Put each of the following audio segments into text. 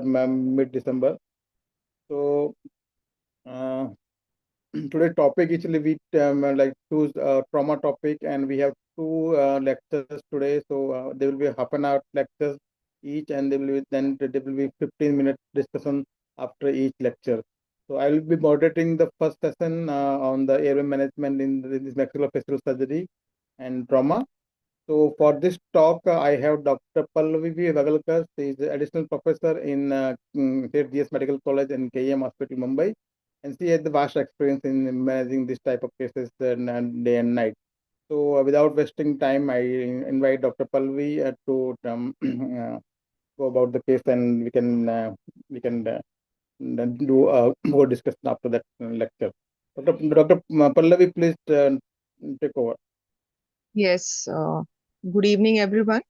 mid-December. So today's topic actually we like choose a trauma topic, and we have two lectures today. So there will be half an hour lectures each, and there will be 15-minute discussion after each lecture. So I will be moderating the first session on the airway management in this maxillofacial surgery and trauma. So for this talk, I have Dr. Pallavi Vagalkar. She is additional professor in State GS Medical College and KM Hospital, Mumbai. And she has the vast experience in managing this type of cases day and night. So without wasting time, I invite Dr. Pallavi to go about the case, and we can do a more discussion after that lecture. Dr. Pallavi, please take over. Yes, good evening, everyone.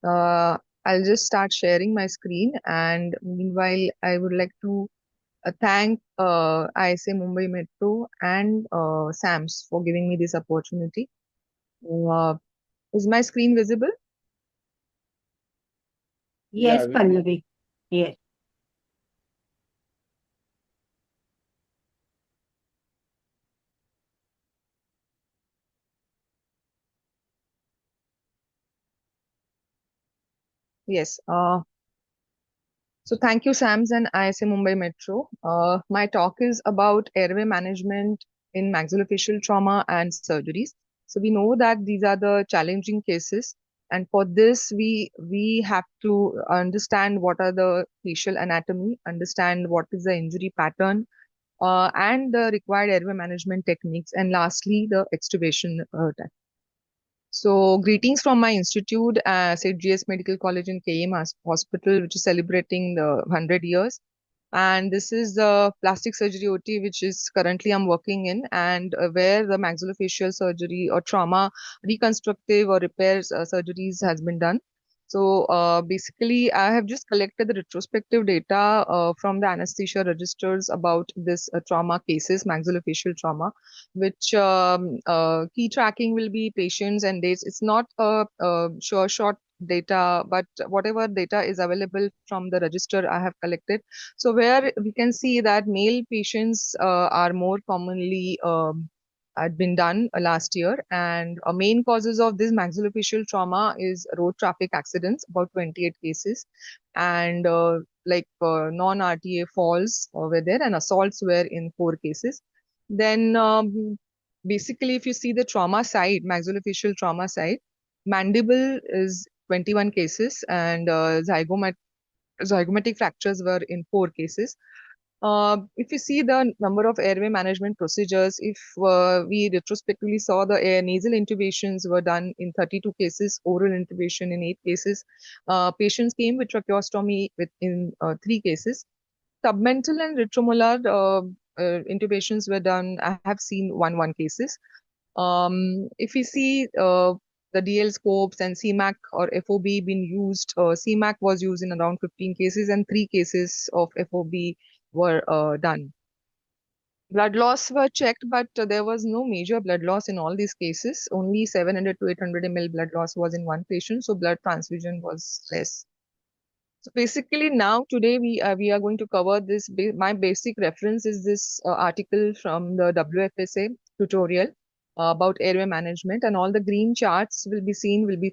I'll just start sharing my screen, and meanwhile, I would like to thank ISA Mumbai Metro and SAMS for giving me this opportunity. Uh, is my screen visible? Yes, Yeah, Pallavi. Yes. Yes. So thank you, SAMS and ISA Mumbai Metro. My talk is about airway management in maxillofacial trauma and surgeries. So we know that these are the challenging cases, and for this we have to understand what are the facial anatomy, understand what is the injury pattern, and the required airway management techniques, and lastly the extubation time. So, greetings from my institute, St. GS Medical College in KM Hospital, which is celebrating the 100 years. And this is the plastic surgery OT, which is currently I'm working in, and where the maxillofacial surgery or trauma, reconstructive or repairs surgeries has been done. So basically, I have just collected the retrospective data from the anesthesia registers about this trauma cases, maxillofacial trauma, which key tracking will be patients and dates. It's not a sure shot data, but whatever data is available from the register I have collected. So where we can see that male patients are more commonly had been done last year, and main causes of this maxillofacial trauma is road traffic accidents, about 28 cases, and non-RTA falls were there, and assaults were in 4 cases. Then basically, if you see the trauma side, maxillofacial trauma side, mandible is 21 cases, and zygomatic fractures were in 4 cases. If you see the number of airway management procedures, if we retrospectively saw the nasal intubations were done in 32 cases, oral intubation in 8 cases. Patients came with tracheostomy in 3 cases. Submental and retromolar intubations were done. I have seen one cases. If we see the DL scopes and CMAC or FOB being used, CMAC was used in around 15 cases, and 3 cases of FOB were done. Blood loss were checked, but there was no major blood loss in all these cases. Only 700 to 800 ml blood loss was in one patient, so blood transfusion was less. So basically, now today we are going to cover this. My basic reference is this article from the WFSA tutorial about airway management, and all the green charts will be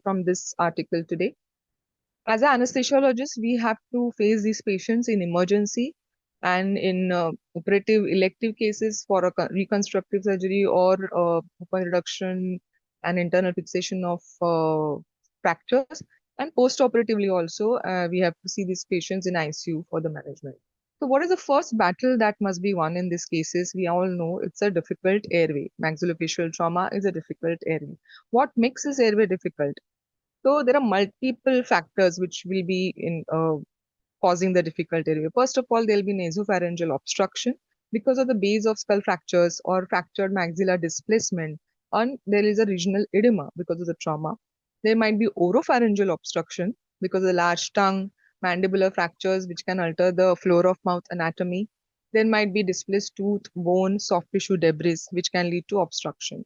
from this article today. As an anesthesiologist, we have to face these patients in emergency and in operative elective cases for a reconstructive surgery or open reduction and internal fixation of fractures. And post-operatively also, we have to see these patients in ICU for the management. So what is the first battle that must be won in these cases? We all know it's a difficult airway. Maxillofacial trauma is a difficult airway. What makes this airway difficult? So there are multiple factors which will be in causing the difficult airway. First of all, there will be nasopharyngeal obstruction because of the base of skull fractures or fractured maxillar displacement, and there is a regional edema because of the trauma. There might be oropharyngeal obstruction because of the large tongue, mandibular fractures which can alter the floor of mouth anatomy. There might be displaced tooth, bone, soft tissue debris which can lead to obstruction.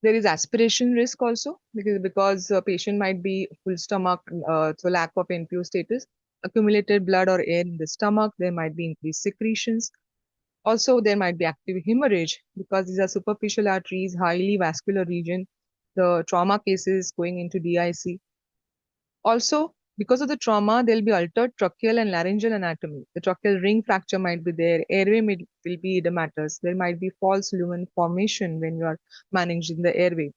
There is aspiration risk also because a patient might be full stomach, so lack of NPO status, accumulated blood or air in the stomach. There might be increased secretions. Also, there might be active hemorrhage because these are superficial arteries, highly vascular region. The trauma cases going into DIC. Also, because of the trauma, there will be altered tracheal and laryngeal anatomy. The tracheal ring fracture might be there, will be edematous. There might be false lumen formation when you are managing the airway.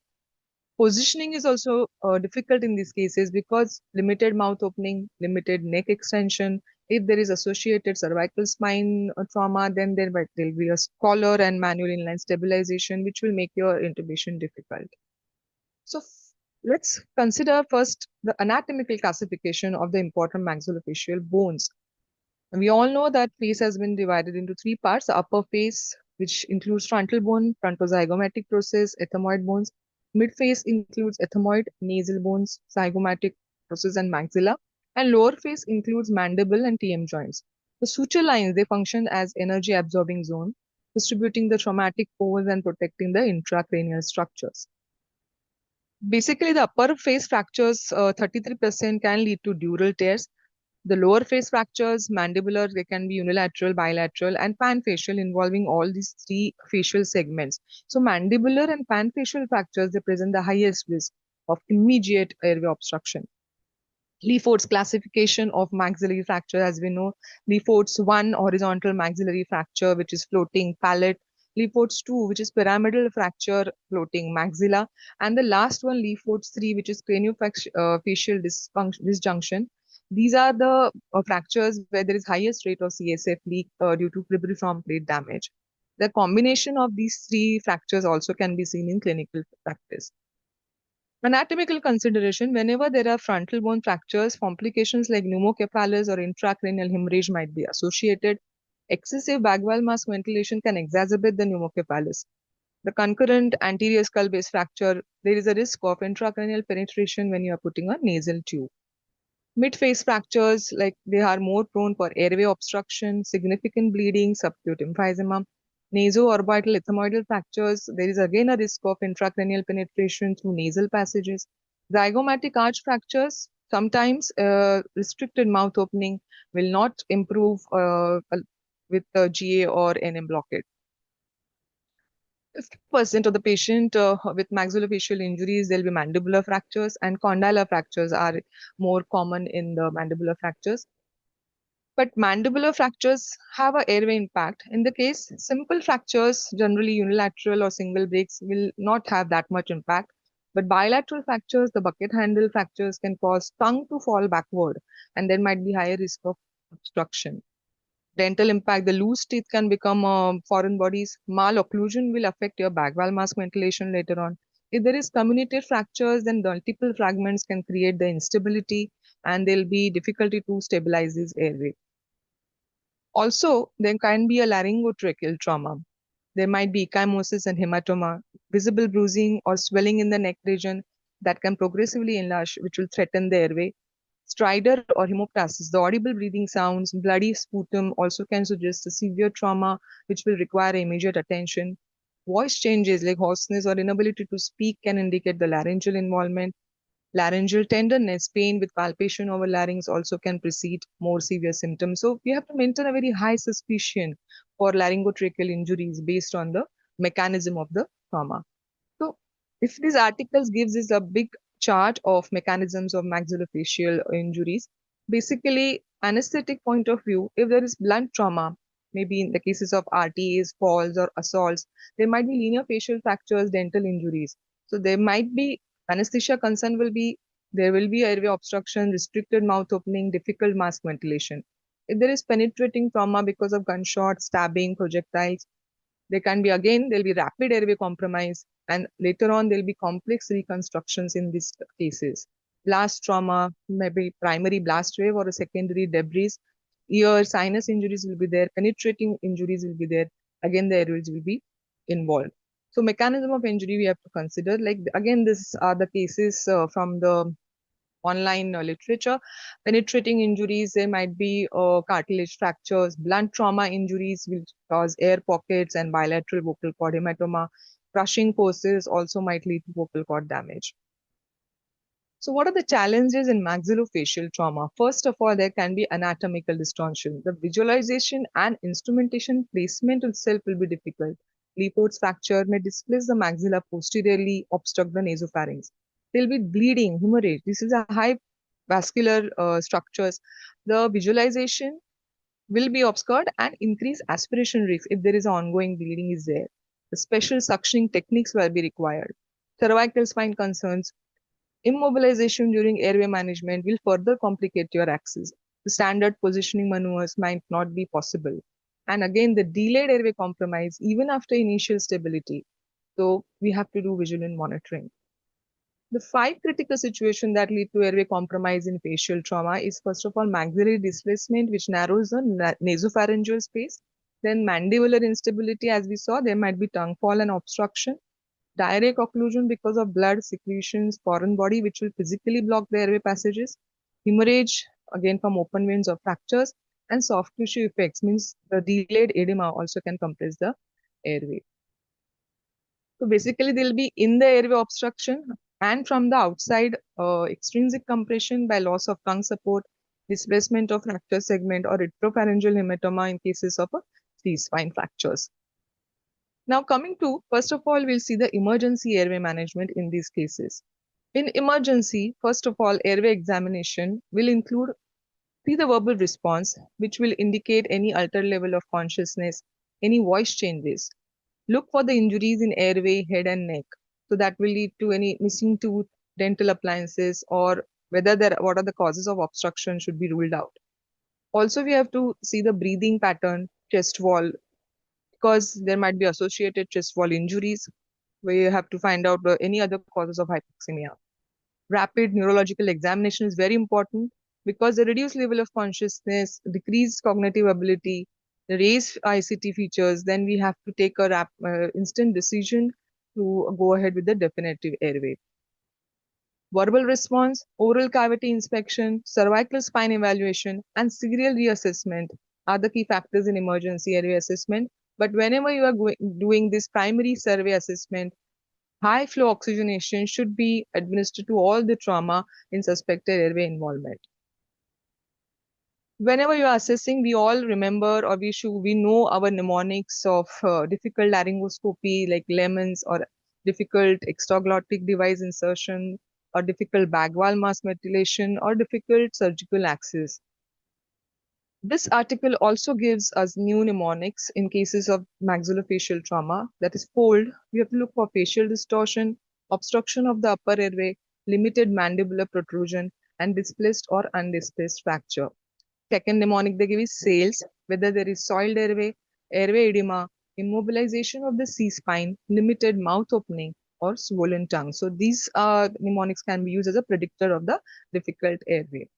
Positioning is also difficult in these cases because limited mouth opening, limited neck extension. If there is associated cervical spine trauma, then there will be a collar and manual inline stabilization, which will make your intubation difficult. So let's consider first the anatomical classification of the important maxillofacial bones. We all know that face has been divided into three parts: the upper face, which includes frontal bone, frontozygomatic process, ethmoid bones. Mid face includes ethmoid, nasal bones, zygomatic process, and maxilla. And lower face includes mandible and TM joints. The suture lines, they function as energy absorbing zone, distributing the traumatic force and protecting the intracranial structures. Basically, the upper face fractures, 33% can lead to dural tears. The lower face fractures, mandibular, they can be unilateral, bilateral, and panfacial, involving all these three facial segments. So mandibular and panfacial fractures, they present the highest risk of immediate airway obstruction. Lefort's classification of maxillary fracture, as we know, Lefort's 1 horizontal maxillary fracture, which is floating palate, Lefort's 2, which is pyramidal fracture, floating maxilla, and the last one, Lefort's 3, which is craniofacial disjunction. These are the fractures where there is highest rate of CSF leak due to cribriform plate damage. The combination of these three fractures also can be seen in clinical practice. Anatomical consideration: whenever there are frontal bone fractures, complications like pneumocephalus or intracranial hemorrhage might be associated. Excessive bag wall mask ventilation can exacerbate the pneumocephalus. The concurrent anterior skull base fracture, there is a risk of intracranial penetration when you are putting a nasal tube. Mid-face fractures, like they are more prone for airway obstruction, significant bleeding, subacute emphysema. Naso-orbital ethmoidal fractures, there is again a risk of intracranial penetration through nasal passages. Zygomatic arch fractures, sometimes restricted mouth opening will not improve with GA or NM blockade. 50% of the patient with maxillofacial injuries, there will be mandibular fractures, and condylar fractures are more common in the mandibular fractures. But mandibular fractures have a airway impact. In the case, simple fractures, generally unilateral or single breaks, will not have that much impact. But bilateral fractures, the bucket handle fractures, can cause tongue to fall backward, and there might be higher risk of obstruction. Dental impact: the loose teeth can become foreign bodies. Malocclusion will affect your bag wall mask ventilation later on. If there is comminuted fractures, then multiple fragments can create the instability, and there will be difficulty to stabilize this airway. Also, there can be a laryngotracheal trauma. There might be ecchymosis and hematoma, visible bruising or swelling in the neck region that can progressively enlarge, which will threaten the airway. Stridor or hemoptysis, the audible breathing sounds, bloody sputum also can suggest a severe trauma, which will require immediate attention. Voice changes like hoarseness or inability to speak can indicate the laryngeal involvement. Laryngeal tenderness, pain with palpation over larynx also can precede more severe symptoms. So we have to maintain a very high suspicion for laryngotracheal injuries based on the mechanism of the trauma. So if these articles gives us a big chart of mechanisms of maxillofacial injuries, basically anesthetic point of view, if there is blunt trauma, maybe in the cases of RTAs, falls or assaults, there might be linear facial fractures, dental injuries. So there might be anesthesia concern will be, there will be airway obstruction, restricted mouth opening, difficult mask ventilation. If there is penetrating trauma because of gunshot, stabbing, projectiles, there can be again, there'll be rapid airway compromise, and later on there'll be complex reconstructions in these cases. Blast trauma, maybe primary blast wave or a secondary debris, ear, sinus injuries will be there, penetrating injuries will be there. Again, the airways will be involved. So mechanism of injury we have to consider. Like again, these are the cases from the online literature. Penetrating injuries, there might be cartilage fractures. Blunt trauma injuries will cause air pockets and bilateral vocal cord hematoma. crushing forces also might lead to vocal cord damage. So what are the challenges in maxillofacial trauma? First of all, there can be anatomical distortion. The visualization and instrumentation placement itself will be difficult. Lepo's fracture may displace the maxilla posteriorly, obstruct the nasopharynx. There will be bleeding, hemorrhage. This is a high vascular structures. The visualization will be obscured and increase aspiration risk if there is ongoing bleeding is there. The special suctioning techniques will be required. Cervical spine concerns. Immobilization during airway management will further complicate your access. The standard positioning maneuvers might not be possible. And again, the delayed airway compromise even after initial stability. So we have to do vigilant monitoring. The 5 critical situations that lead to airway compromise in facial trauma is first of all maxillary displacement, which narrows the nasopharyngeal space. Then mandibular instability, as we saw, there might be tongue fall and obstruction. Diarrheic occlusion because of blood secretions, foreign body, which will physically block the airway passages. Hemorrhage, again from open veins or fractures. And soft tissue effects, means the delayed edema also can compress the airway. So basically, they'll be in the airway obstruction and from the outside, extrinsic compression by loss of tongue support, displacement of fracture segment, or retropharyngeal hematoma in cases of C-spine fractures. Now coming to, first of all, we'll see the emergency airway management in these cases. In emergency, first of all, airway examination will include see the verbal response, which will indicate any altered level of consciousness, any voice changes. Look for the injuries in airway, head and neck. So that will lead to any missing tooth, dental appliances, or whether there what are the causes of obstruction should be ruled out. Also, we have to see the breathing pattern, chest wall, because there might be associated chest wall injuries. We have to find out any other causes of hypoxemia. Rapid neurological examination is very important because the reduced level of consciousness, decreased cognitive ability, the raised ICT features, then we have to take a instant decision to go ahead with the definitive airway. Verbal response, oral cavity inspection, cervical spine evaluation, and serial reassessment are the key factors in emergency airway assessment. But whenever you are doing this primary survey assessment, high flow oxygenation should be administered to all the trauma in suspected airway involvement. Whenever you are assessing, we all remember or we know our mnemonics of difficult laryngoscopy like Lemons, or difficult extraglottic device insertion, or difficult bag wall mass mutilation, or difficult surgical access. This article also gives us new mnemonics in cases of maxillofacial trauma, that is fold. We have to look for facial distortion, obstruction of the upper airway, limited mandibular protrusion, and displaced or undisplaced fracture. Second mnemonic they give is sales, whether there is soiled airway, airway edema, immobilization of the C-spine, limited mouth opening, or swollen tongue. So these mnemonics can be used as a predictor of the difficult airway.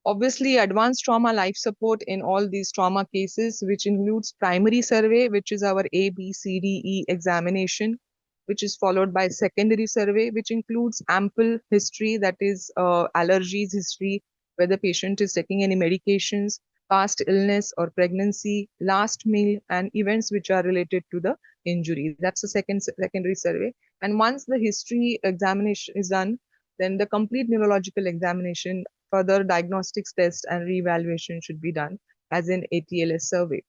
Obviously, advanced trauma life support in all these trauma cases, which includes primary survey, which is our A, B, C, D, E examination, which is followed by secondary survey, which includes ample history, that is allergies history, whether patient is taking any medications, past illness or pregnancy, last meal, and events which are related to the injury. That's the secondary survey. And once the history examination is done, then the complete neurological examination, further diagnostics test and reevaluation should be done as an ATLS survey.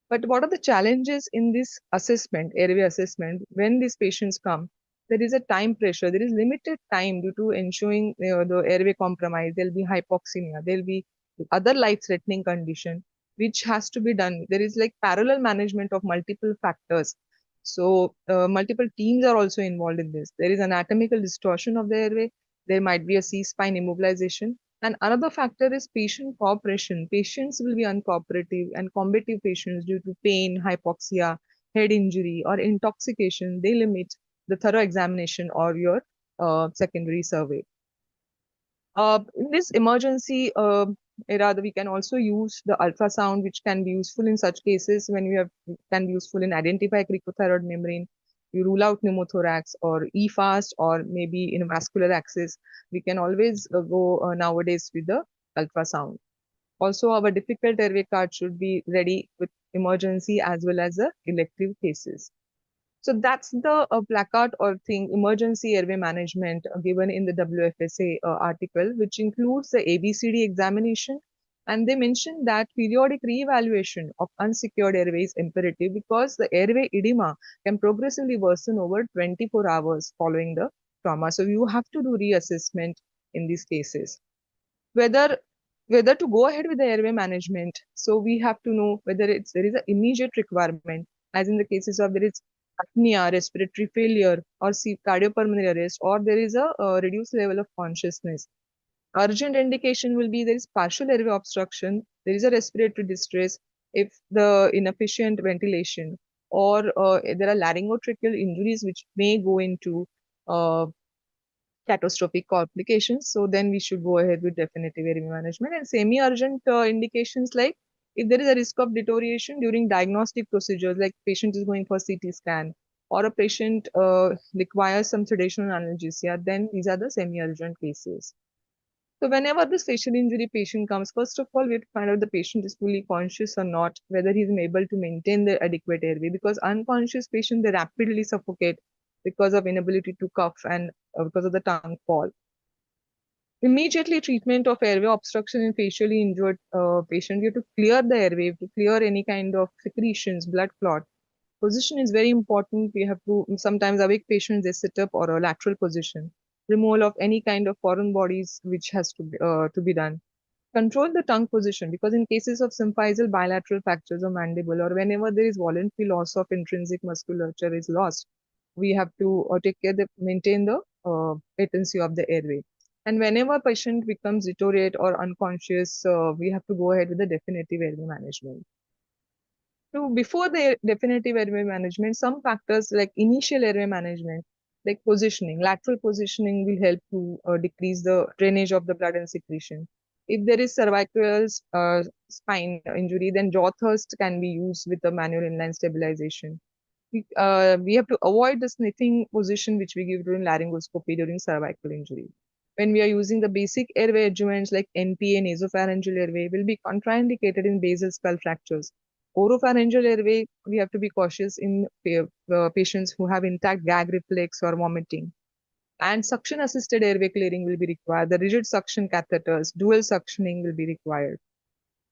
But what are the challenges in this assessment, airway assessment, when these patients come? There is a time pressure. There is limited time due to ensuring the airway compromise. There'll be hypoxemia. There'll be other life-threatening condition, which has to be done. There is like parallel management of multiple factors. So multiple teams are also involved in this. There is anatomical distortion of the airway. There might be a C-spine immobilization. And another factor is patient cooperation. Patients will be uncooperative, and combative patients, due to pain, hypoxia, head injury, or intoxication, they limit the thorough examination or your secondary survey. In this emergency era, we can also use the ultrasound, which can be useful in such cases when can be useful in identify cricothyroid membrane. You rule out pneumothorax or EFAST, or maybe in a vascular access. We can always go nowadays with the ultrasound. Also, our difficult airway card should be ready with emergency as well as the elective cases. So that's the placard or thing, emergency airway management, given in the WFSA article, which includes the ABCD examination. And they mentioned that periodic re-evaluation of unsecured airway is imperative because the airway edema can progressively worsen over 24 hours following the trauma. So you have to do reassessment in these cases. Whether to go ahead with the airway management, so we have to know whether there is an immediate requirement, as in the cases of there is apnea, respiratory failure, or cardiopulmonary arrest, or there is a reduced level of consciousness. Urgent indication will be there is partial airway obstruction, there is a respiratory distress, if the inefficient ventilation, or there are laryngotracheal injuries which may go into catastrophic complications. So then we should go ahead with definitive airway management. And semi-urgent indications, like if there is a risk of deterioration during diagnostic procedures, like patient is going for CT scan, or a patient requires some sedation and analgesia, then these are the semi-urgent cases. So whenever this facial injury patient comes, first of all, we have to find out the patient is fully conscious or not, whether he is able to maintain the adequate airway, because unconscious patients, they rapidly suffocate because of inability to cough and because of the tongue fall. Immediately treatment of airway obstruction in facially injured patient, you have to clear the airway, to clear any kind of secretions, blood clot. Position is very important. We have to, sometimes awake patients, they sit up or a lateral position. Removal of any kind of foreign bodies which has to be done. Control the tongue position, because in cases of symphyseal bilateral fractures of mandible, or whenever there is voluntary loss of intrinsic musculature is lost, we have to take care to maintain the patency of the airway. And whenever patient becomes deteriorate or unconscious, we have to go ahead with the definitive airway management. So before the definitive airway management, some factors like initial airway management, like positioning, lateral positioning will help to decrease the drainage of the blood and secretion. If there is cervical spine injury, then jaw thrust can be used with the manual inline stabilization. We have to avoid the sniffing position which we give during laryngoscopy during cervical injury. When we are using the basic airway adjuvants like NPA, nasopharyngeal airway, will be contraindicated in basal skull fractures. Oropharyngeal airway, we have to be cautious in patients who have intact gag reflex or vomiting. And suction assisted airway clearing will be required. The rigid suction catheters, dual suctioning will be required.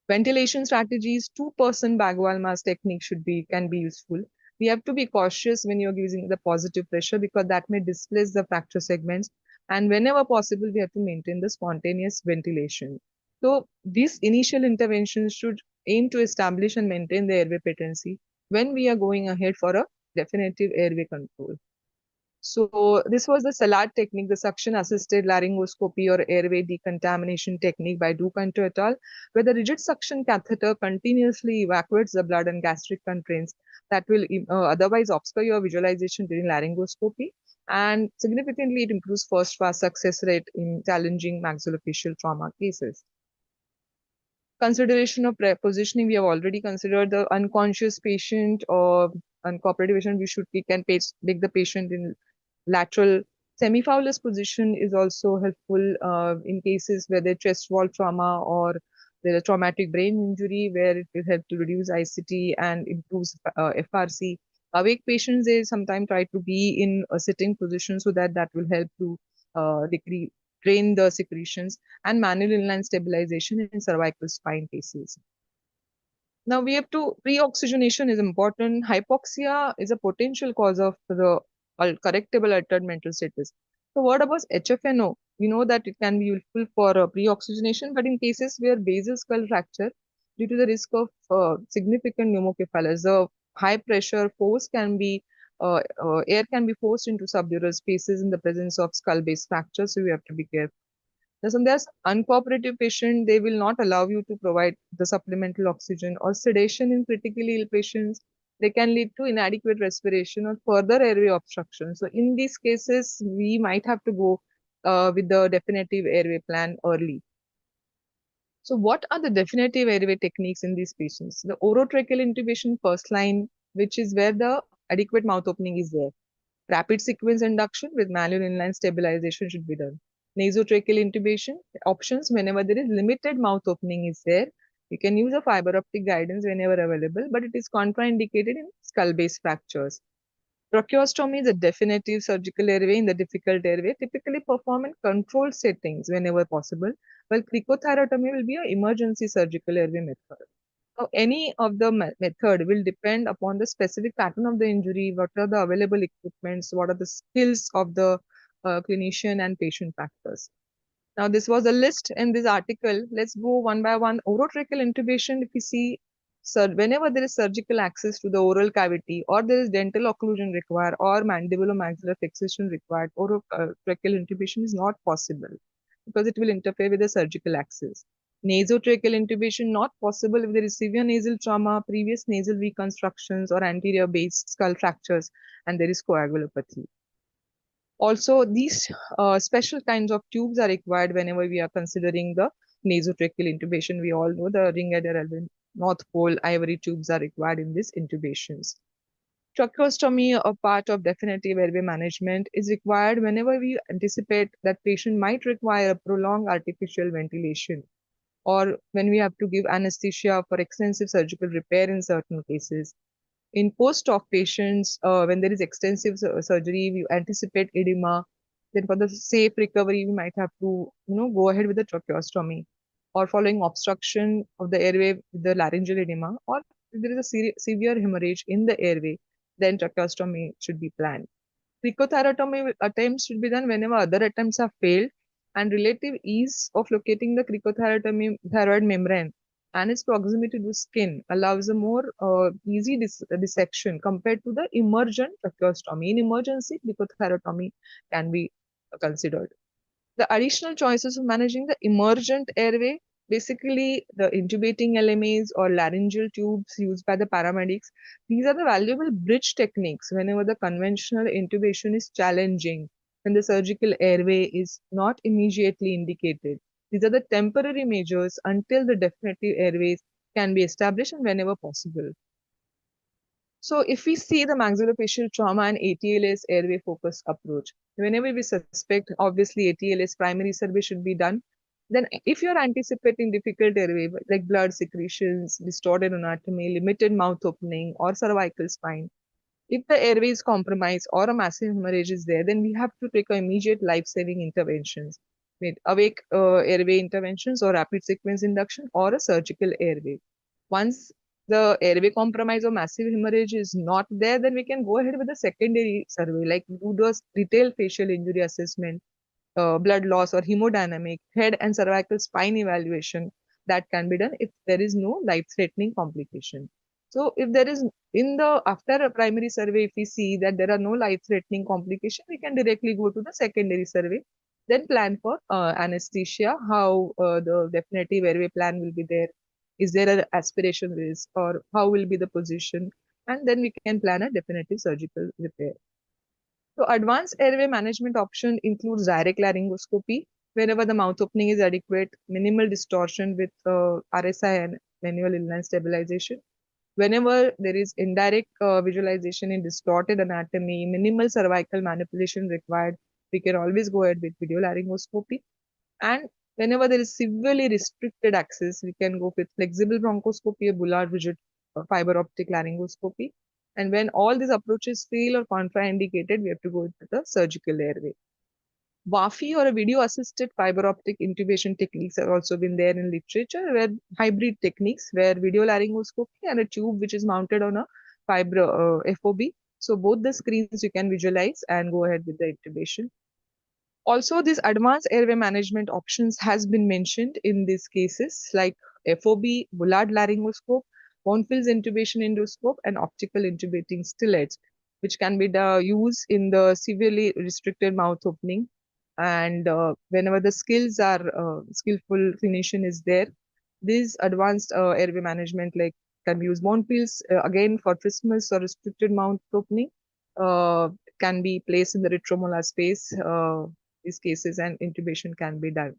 Ventilation strategies, 2% bag wall mask technique can be useful. We have to be cautious when you're using the positive pressure, because that may displace the fracture segments. And whenever possible, we have to maintain the spontaneous ventilation. So these initial interventions should aim to establish and maintain the airway patency when we are going ahead for a definitive airway control. So this was the SALAD technique, the suction-assisted laryngoscopy or airway decontamination technique by Ducanto et al., where the rigid suction catheter continuously evacuates the blood and gastric contents that will otherwise obscure your visualization during laryngoscopy. And significantly, it improves first-pass success rate in challenging maxillofacial trauma cases. Consideration of positioning, we have already considered the unconscious patient or uncooperative patient. We can take the patient in lateral. Semifowler's position is also helpful in cases where there's chest wall trauma or there's a traumatic brain injury, where it will help to reduce ICT and improves FRC. Awake patients, they sometimes try to be in a sitting position, so that will help to drain the secretions, and manual inline stabilization in cervical spine cases. Now we have to, pre-oxygenation is important. Hypoxia is a potential cause of the correctable altered mental status. So what about HFNO? We know that it can be useful for pre-oxygenation, but in cases where basal skull fracture, due to the risk of significant pneumocephalus, the high pressure force can be, air can be forced into subdural spaces in the presence of skull-based fracture, so we have to be careful. There's uncooperative patient, they will not allow you to provide the supplemental oxygen, or sedation in critically ill patients. They can lead to inadequate respiration or further airway obstruction. So in these cases, we might have to go with the definitive airway plan early. So what are the definitive airway techniques in these patients? The orotracheal intubation first line, which is where the adequate mouth opening is there. Rapid sequence induction with manual inline stabilization should be done. Nasotracheal intubation options, whenever there is limited mouth opening is there. You can use a fiber optic guidance whenever available, but it is contraindicated in skull-based fractures. Tracheostomy is a definitive surgical airway in the difficult airway, typically performed in controlled settings whenever possible, while cricothyrotomy will be an emergency surgical airway method. Now, any of the method will depend upon the specific pattern of the injury, what are the available equipments, what are the skills of the clinician and patient factors. Now, this was a list in this article. Let's go one by one. Orotracheal intubation, if you see, whenever there is surgical access to the oral cavity or there is dental occlusion required or mandibulomaxillar fixation required, orotracheal intubation is not possible because it will interfere with the surgical access. Nasotracheal intubation not possible if there is severe nasal trauma, previous nasal reconstructions or anterior base skull fractures and there is coagulopathy. Also, these special kinds of tubes are required whenever we are considering the nasotracheal intubation. We all know the ring Eder North Pole ivory tubes are required in these intubations. Tracheostomy, a part of definitive airway management, is required whenever we anticipate that patient might require a prolonged artificial ventilation or when we have to give anesthesia for extensive surgical repair in certain cases. In post-op patients, when there is extensive surgery, we anticipate edema. Then for the safe recovery, we might have to, go ahead with the tracheostomy. Or following obstruction of the airway with the laryngeal edema, or if there is a severe hemorrhage in the airway, then tracheostomy should be planned. Cricothyrotomy attempts should be done whenever other attempts have failed, and relative ease of locating the cricothyroid membrane and its proximity to skin allows a more easy dissection compared to the emergent tracheostomy. In emergency, cricothyrotomy can be considered. The additional choices of managing the emergent airway, basically the intubating LMAs or laryngeal tubes used by the paramedics, these are the valuable bridge techniques whenever the conventional intubation is challenging, when the surgical airway is not immediately indicated. These are the temporary measures until the definitive airways can be established and whenever possible. So if we see the maxillofacial trauma and ATLS airway focused approach, whenever we suspect, obviously ATLS primary survey should be done. Then if you're anticipating difficult airway like blood secretions, distorted anatomy, limited mouth opening or cervical spine, if the airway is compromised or a massive hemorrhage is there, then we have to take immediate life-saving interventions with awake airway interventions or rapid sequence induction or a surgical airway. Once the airway compromise or massive hemorrhage is not there, then we can go ahead with the secondary survey, like do the detailed facial injury assessment, blood loss or hemodynamic, head and cervical spine evaluation that can be done if there is no life-threatening complication. So if there is after a primary survey, if we see that there are no life-threatening complication, we can directly go to the secondary survey, then plan for anesthesia, how the definitive airway plan will be there. Is there an aspiration risk or how will be the position? And then we can plan a definitive surgical repair. So advanced airway management option includes direct laryngoscopy, whenever the mouth opening is adequate, minimal distortion with RSI and manual inline stabilization. Whenever there is indirect visualization in distorted anatomy, minimal cervical manipulation required, we can always go ahead with video laryngoscopy. And whenever there is severely restricted access, we can go with flexible bronchoscopy or Bullard rigid fiber optic laryngoscopy. And when all these approaches fail or contraindicated, we have to go with the surgical airway. WAFI or a video assisted fiber optic intubation techniques have also been there in literature, where hybrid techniques where video laryngoscopy and a tube which is mounted on a fiber FOB. So both the screens you can visualize and go ahead with the intubation. Also, these advanced airway management options has been mentioned in these cases like FOB, Bullard laryngoscope, Bonfils intubation endoscope, and optical intubating stillets, which can be used in the severely restricted mouth opening. And whenever the skillful clinician is there, these advanced airway management like can be used Bonfils again for trismus or restricted mouth opening, uh, can be placed in the retromolar space. These cases and intubation can be done.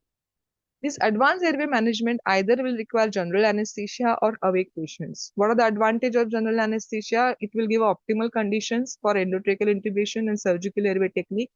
This advanced airway management either will require general anesthesia or awake patients. What are the advantages of general anesthesia? It will give optimal conditions for endotracheal intubation and surgical airway technique.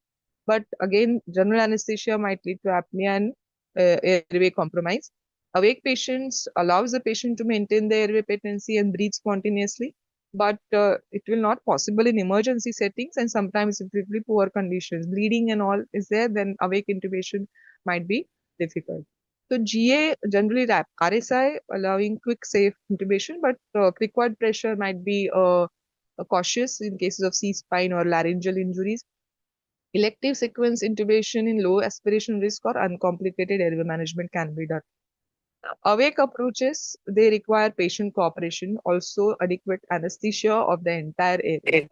But again, general anesthesia might lead to apnea and airway compromise. Awake patients allows the patient to maintain the airway patency and breathe spontaneously. but it will not possible in emergency settings, and sometimes if really poor conditions, bleeding and all is there, then awake intubation might be difficult. So GA generally RSI allowing quick safe intubation, but required pressure might be cautious in cases of C-spine or laryngeal injuries. Elective sequence intubation in low aspiration risk or uncomplicated airway management can be done. Awake approaches, they require patient cooperation, also adequate anesthesia of the entire area.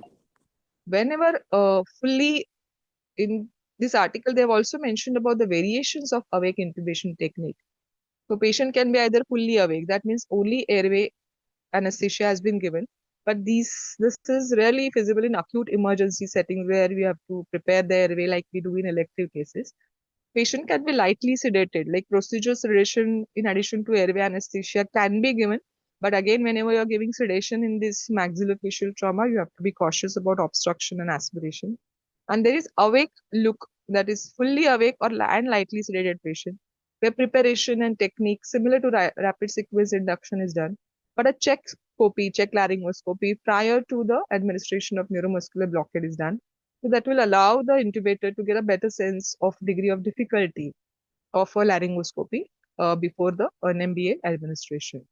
Whenever fully in this article, they have also mentioned about the variations of awake intubation technique. So patient can be either fully awake, that means only airway anesthesia has been given. But this is rarely feasible in acute emergency settings where we have to prepare the airway like we do in elective cases. Patient can be lightly sedated, like procedural sedation in addition to airway anesthesia can be given. But again, whenever you're giving sedation in this maxillofacial trauma, you have to be cautious about obstruction and aspiration. And there is awake look, that is fully awake or and lightly sedated patient, where preparation and technique similar to rapid sequence induction is done. But a check laryngoscopy prior to the administration of neuromuscular blockade is done. So that will allow the intubator to get a better sense of degree of difficulty of a laryngoscopy before the NMBA administration.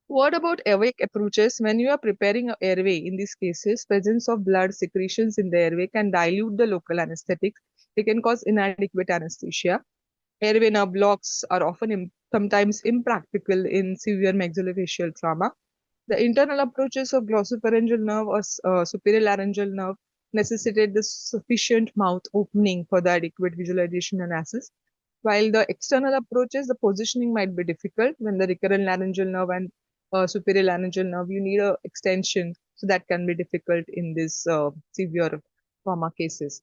What about awake approaches? When you are preparing an airway, in these cases, presence of blood secretions in the airway can dilute the local anesthetics. They can cause inadequate anesthesia. Airway nerve blocks are often sometimes impractical in severe maxillofacial trauma. The internal approaches of glossopharyngeal nerve or superior laryngeal nerve necessitate the sufficient mouth opening for the adequate visualization and access. While the external approaches, the positioning might be difficult when the recurrent laryngeal nerve and superior laryngeal nerve, you need a extension, so that can be difficult in this severe trauma cases.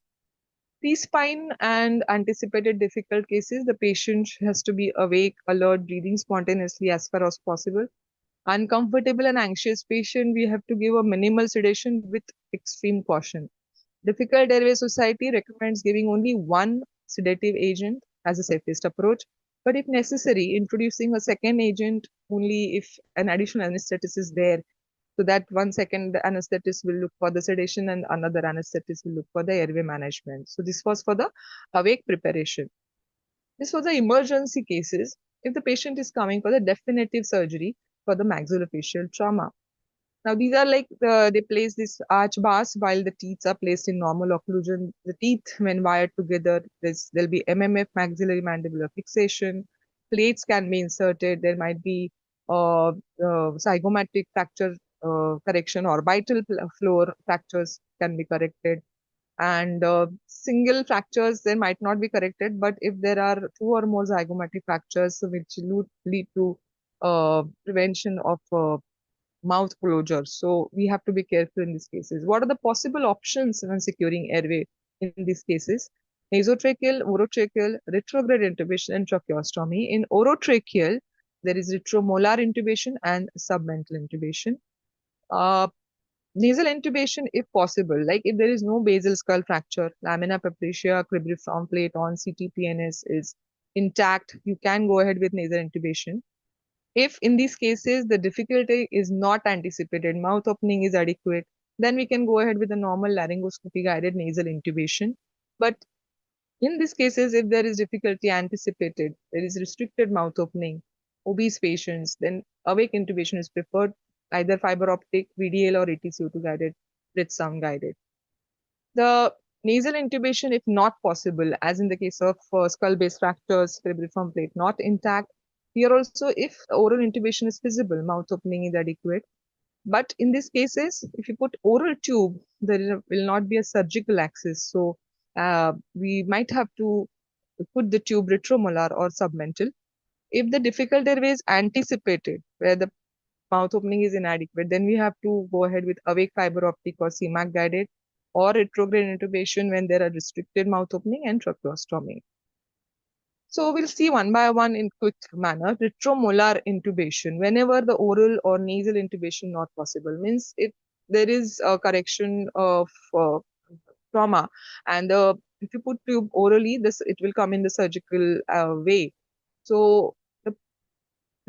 C-spine and anticipated difficult cases, the patient has to be awake, alert, breathing spontaneously as far as possible. Uncomfortable and anxious patient, we have to give a minimal sedation with extreme caution. Difficult Airway Society recommends giving only one sedative agent as a safest approach, but if necessary, introducing a second agent only if an additional anesthetist is there. So that one second anesthetist will look for the sedation and another anesthetist will look for the airway management. So this was for the awake preparation. This was the emergency cases if the patient is coming for the definitive surgery for the maxillofacial trauma. Now these are like they place this arch bars while the teeth are placed in normal occlusion. The teeth, when wired together, there'll be MMF, maxillary mandibular fixation. Plates can be inserted. There might be zygomatic fracture correction, orbital floor fractures can be corrected. And single fractures, they might not be corrected, but if there are two or more zygomatic fractures which lead to prevention of mouth closure. So we have to be careful in these cases. What are the possible options when securing airway in these cases? Nasotracheal, orotracheal, retrograde intubation, and tracheostomy. In orotracheal, there is retromolar intubation and submental intubation. Nasal intubation, if possible, like if there is no basal skull fracture, lamina papyracea, cribriform plate on CTPNS is intact, you can go ahead with nasal intubation. If in these cases the difficulty is not anticipated, mouth opening is adequate, then we can go ahead with a normal laryngoscopy guided nasal intubation. But in these cases, if there is difficulty anticipated, there is restricted mouth opening, obese patients, then awake intubation is preferred, either fiber optic, VDL, or ATCO2 guided, breath sound guided. The nasal intubation, if not possible, as in the case of skull base fractures, cribriform plate not intact, here also, if oral intubation is feasible, mouth opening is adequate. But in these cases, if you put oral tube, there will not be a surgical access. So we might have to put the tube retromolar or submental. If the difficult airway is anticipated, where the mouth opening is inadequate, then we have to go ahead with awake fiber optic or CMAC guided or retrograde intubation when there are restricted mouth opening and tracheostomy. So we'll see one by one in quick manner. Retromolar intubation, whenever the oral or nasal intubation not possible, means if there is a correction of trauma and if you put tube orally, this it will come in the surgical way. So the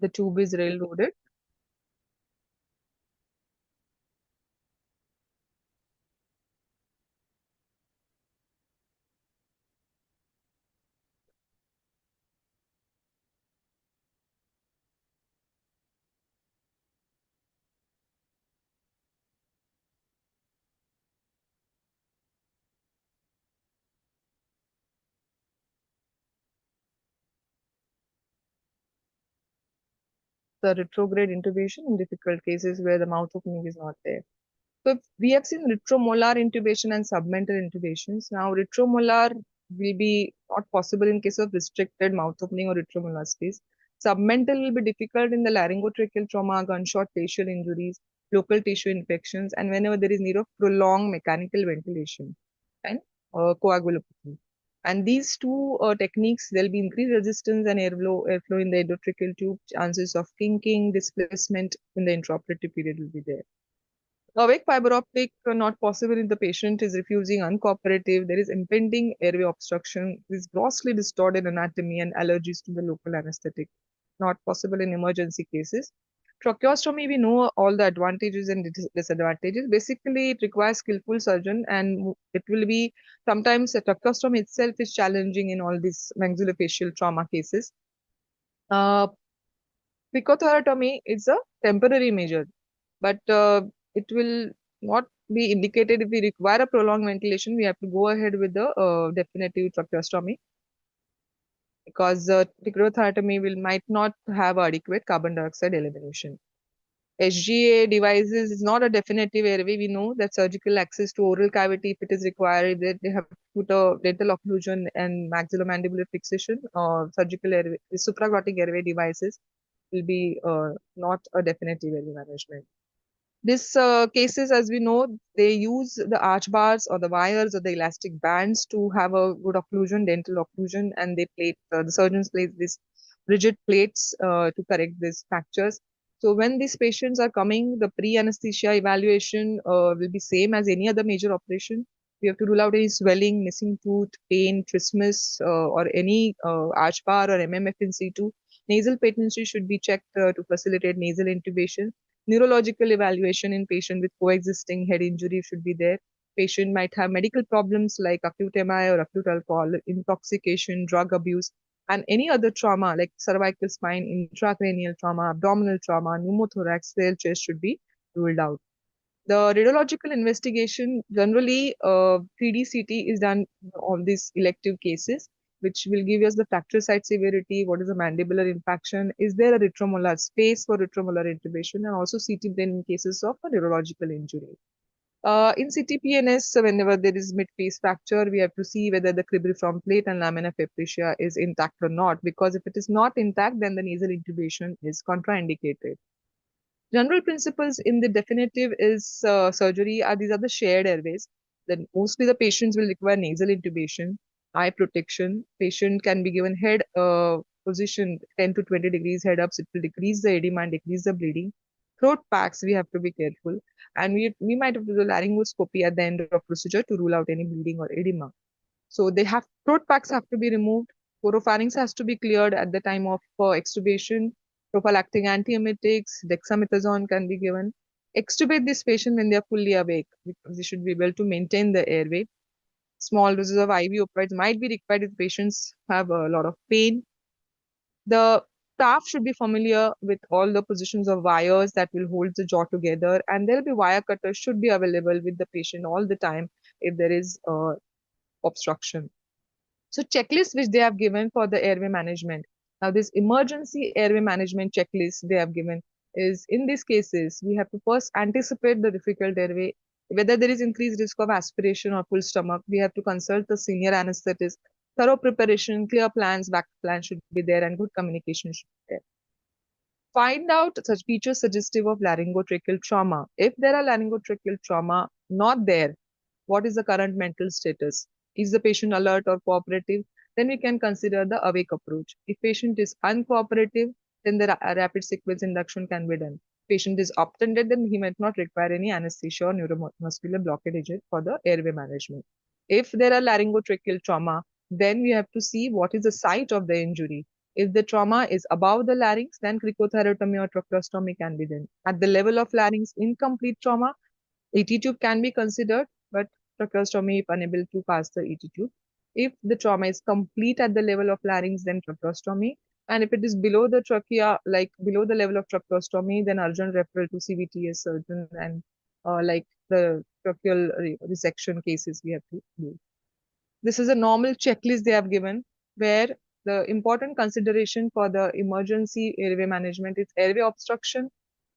The tube is railroaded. The retrograde intubation in difficult cases where the mouth opening is not there. So we have seen retromolar intubation and submental intubations. Now retromolar will be not possible in case of restricted mouth opening or retromolar space. Submental will be difficult in the laryngotracheal trauma, gunshot facial injuries, local tissue infections, and whenever there is need of prolonged mechanical ventilation and coagulopathy. And these two techniques, there will be increased resistance and airflow in the endotracheal tube. Chances of kinking, displacement in the intraoperative period will be there. Awake fiber optic not possible if the patient is refusing, uncooperative, there is impending airway obstruction, is grossly distorted anatomy and allergies to the local anesthetic. Not possible in emergency cases. Tracheostomy, we know all the advantages and disadvantages. Basically, it requires skillful surgeon and it will be sometimes a tracheostomy itself is challenging in all these maxillofacial trauma cases. Picothoratomy is a temporary measure, but it will not be indicated if we require a prolonged ventilation. We have to go ahead with the definitive tracheostomy because picothoratomy might not have adequate carbon dioxide elimination. SGA devices is not a definitive airway. We know that surgical access to oral cavity, if it is required, they have to put a dental occlusion and maxillomandibular fixation or surgical airway, supraglottic airway devices will be not a definitive airway management. These cases, as we know, they use the arch bars or the wires or the elastic bands to have a good occlusion, dental occlusion, and they plate the surgeons place these rigid plates to correct these fractures. So when these patients are coming, the pre-anesthesia evaluation will be same as any other major operation. We have to rule out any swelling, missing tooth, pain, trismus, or any arch bar or MMF in situ. Nasal patency should be checked to facilitate nasal intubation. Neurological evaluation in patient with coexisting head injury should be there. Patient might have medical problems like acute MI or acute alcohol intoxication, drug abuse, and any other trauma like cervical spine, intracranial trauma, abdominal trauma, pneumothorax, failed chest should be ruled out. The radiological investigation, generally 3D CT is done on these elective cases, which will give us the fracture site severity, what is the mandibular impaction, is there a retromolar space for retromolar intubation, and also CT brain in cases of a neurological injury. In CTPNS, whenever there is mid-face fracture, we have to see whether the cribriform plate and lamina fabricia is intact or not, because if it is not intact, then the nasal intubation is contraindicated. General principles in the definitive is surgery are these are the shared airways. Then mostly the patients will require nasal intubation, eye protection. Patient can be given head position 10 to 20 degrees head ups. It will decrease the edema and decrease the bleeding. Throat packs, we have to be careful. And we might have to do laryngoscopy at the end of procedure to rule out any bleeding or edema. So throat packs have to be removed. Oropharynx has to be cleared at the time of extubation. Prophylactic antiemetics, dexamethasone can be given. Extubate this patient when they are fully awake because they should be able to maintain the airway. Small doses of IV opioids might be required if patients have a lot of pain. The staff should be familiar with all the positions of wires that will hold the jaw together, and there will be wire cutters should be available with the patient all the time if there is obstruction. So checklist which they have given for the airway management. Now this emergency airway management checklist they have given is in these cases, we have to first anticipate the difficult airway. Whether there is increased risk of aspiration or full stomach, we have to consult the senior anesthetist. Thorough preparation, clear plans, back plans should be there and good communication should be there. Find out such features suggestive of laryngotracheal trauma. If there are laryngotracheal trauma not there, what is the current mental status? Is the patient alert or cooperative? Then we can consider the awake approach. If patient is uncooperative, then the rapid sequence induction can be done. Patient is obtunded, then he might not require any anesthesia or neuromuscular blockade agent for the airway management. If there are laryngotracheal trauma, then we have to see what is the site of the injury. If the trauma is above the larynx, then cricothyrotomy or tracheostomy can be done. At the level of larynx, incomplete trauma, ET tube can be considered, but tracheostomy if unable to pass the ET tube. If the trauma is complete at the level of larynx, then tracheostomy. And if it is below the trachea, like below the level of tracheostomy, then urgent referral to CVTS surgeon and like the tracheal resection cases we have to do. This is a normal checklist they have given where the important consideration for the emergency airway management is airway obstruction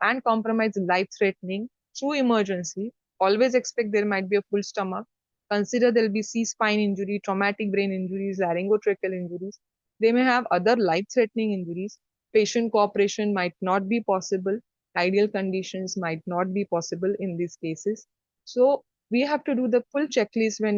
and compromise life-threatening through emergency. Always expect there might be a full stomach. Consider there will be C-spine injury, traumatic brain injuries, laryngotracheal injuries. They may have other life-threatening injuries. Patient cooperation might not be possible. Ideal conditions might not be possible in these cases. So we have to do the full checklist when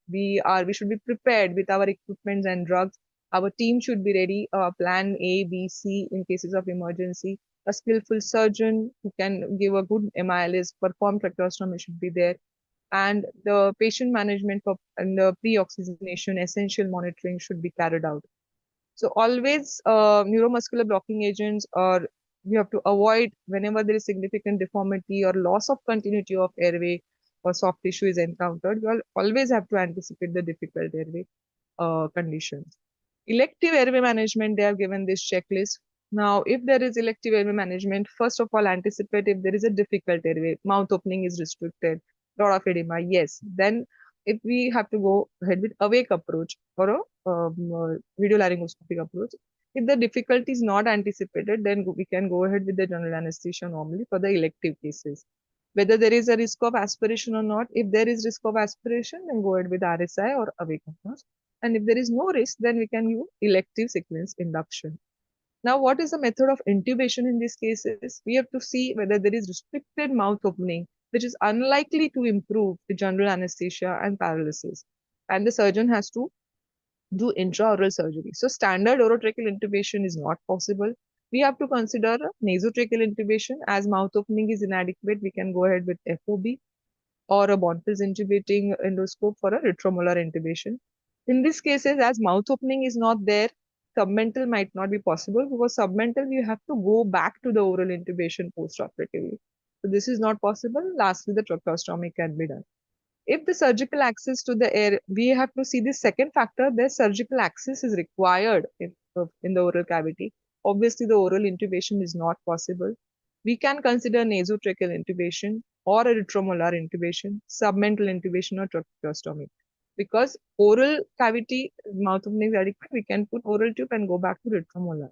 we should be prepared with our equipments and drugs. Our team should be ready, plan A, B, C in cases of emergency. A skillful surgeon who can give a good MILS, perform tracheostomy should be there. And the patient management and the pre-oxygenation essential monitoring should be carried out. So always neuromuscular blocking agents, or you have to avoid whenever there is significant deformity or loss of continuity of airway or soft tissue is encountered. You always have to anticipate the difficult airway conditions. Elective airway management, they have given this checklist. Now, if there is elective airway management, first of all, anticipate if there is a difficult airway, mouth opening is restricted, lot of edema, yes. Then if we have to go ahead with awake approach or a video laryngoscopic approach, if the difficulty is not anticipated, then we can go ahead with the general anesthesia normally for the elective cases. Whether there is a risk of aspiration or not, if there is risk of aspiration, then go ahead with RSI or awake approach. And if there is no risk, then we can use elective sequence induction. Now, what is the method of intubation in these cases? We have to see whether there is restricted mouth opening, which is unlikely to improve the general anesthesia and paralysis. And the surgeon has to do intraoral surgery. So standard orotracheal intubation is not possible. We have to consider nasotracheal intubation. As mouth opening is inadequate, we can go ahead with FOB or a Bonnefill's intubating endoscope for a retromolar intubation. In these cases, as mouth opening is not there, submental might not be possible because submental you have to go back to the oral intubation post-operatively. So this is not possible. Lastly, the tracheostomy can be done. If the surgical access to the air, we have to see the second factor, the surgical access is required in the oral cavity. Obviously, the oral intubation is not possible. We can consider nasotracheal intubation or a retromolar intubation, submental intubation or tracheostomy. Because oral cavity, mouth opening is adequate, we can put oral tube and go back to retromolar.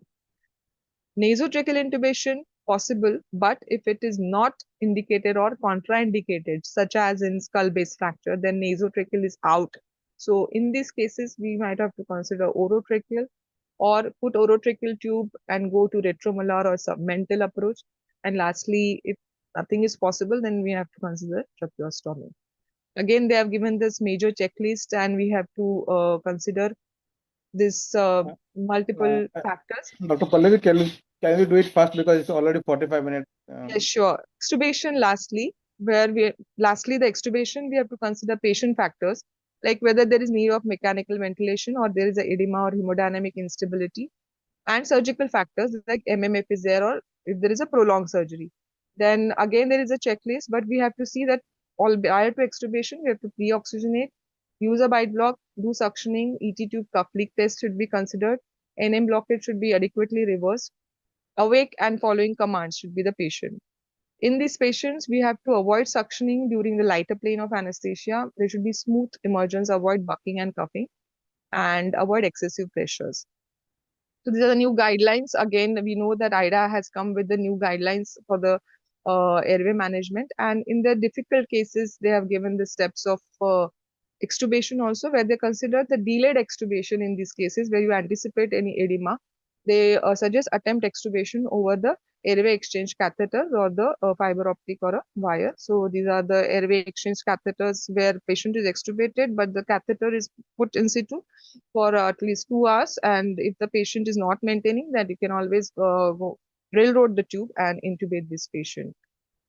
Nasotracheal intubation possible, but if it is not indicated or contraindicated, such as in skull base fracture, then nasotracheal is out. So in these cases, we might have to consider orotracheal or put orotracheal tube and go to retromolar or submental approach. And lastly, if nothing is possible, then we have to consider tracheostomy. Again, they have given this major checklist and we have to consider this multiple factors. Dr. Pallavi, can we do it fast because it's already 45 minutes? Yes, sure. Extubation lastly, the extubation, we have to consider patient factors like whether there is need of mechanical ventilation or there is a edema or hemodynamic instability, and surgical factors like MMF is there or if there is a prolonged surgery. Then again, there is a checklist, but we have to see that all prior to extubation, we have to pre-oxygenate, use a bite block, do suctioning, ET tube cuff leak test should be considered, NM blockage should be adequately reversed. Awake and following commands should be the patient. In these patients, we have to avoid suctioning during the lighter plane of anesthesia. There should be smooth emergence, avoid bucking and cuffing, and avoid excessive pressures. So these are the new guidelines. Again, we know that IDA has come with the new guidelines for the airway management. And in the difficult cases, they have given the steps of extubation also, where they consider the delayed extubation in these cases, where you anticipate any edema. They suggest attempt extubation over the airway exchange catheters or the fiber optic or a wire. So these are the airway exchange catheters where patient is extubated, but the catheter is put in situ for at least 2 hours. And if the patient is not maintaining that, you can always go railroad the tube and intubate this patient.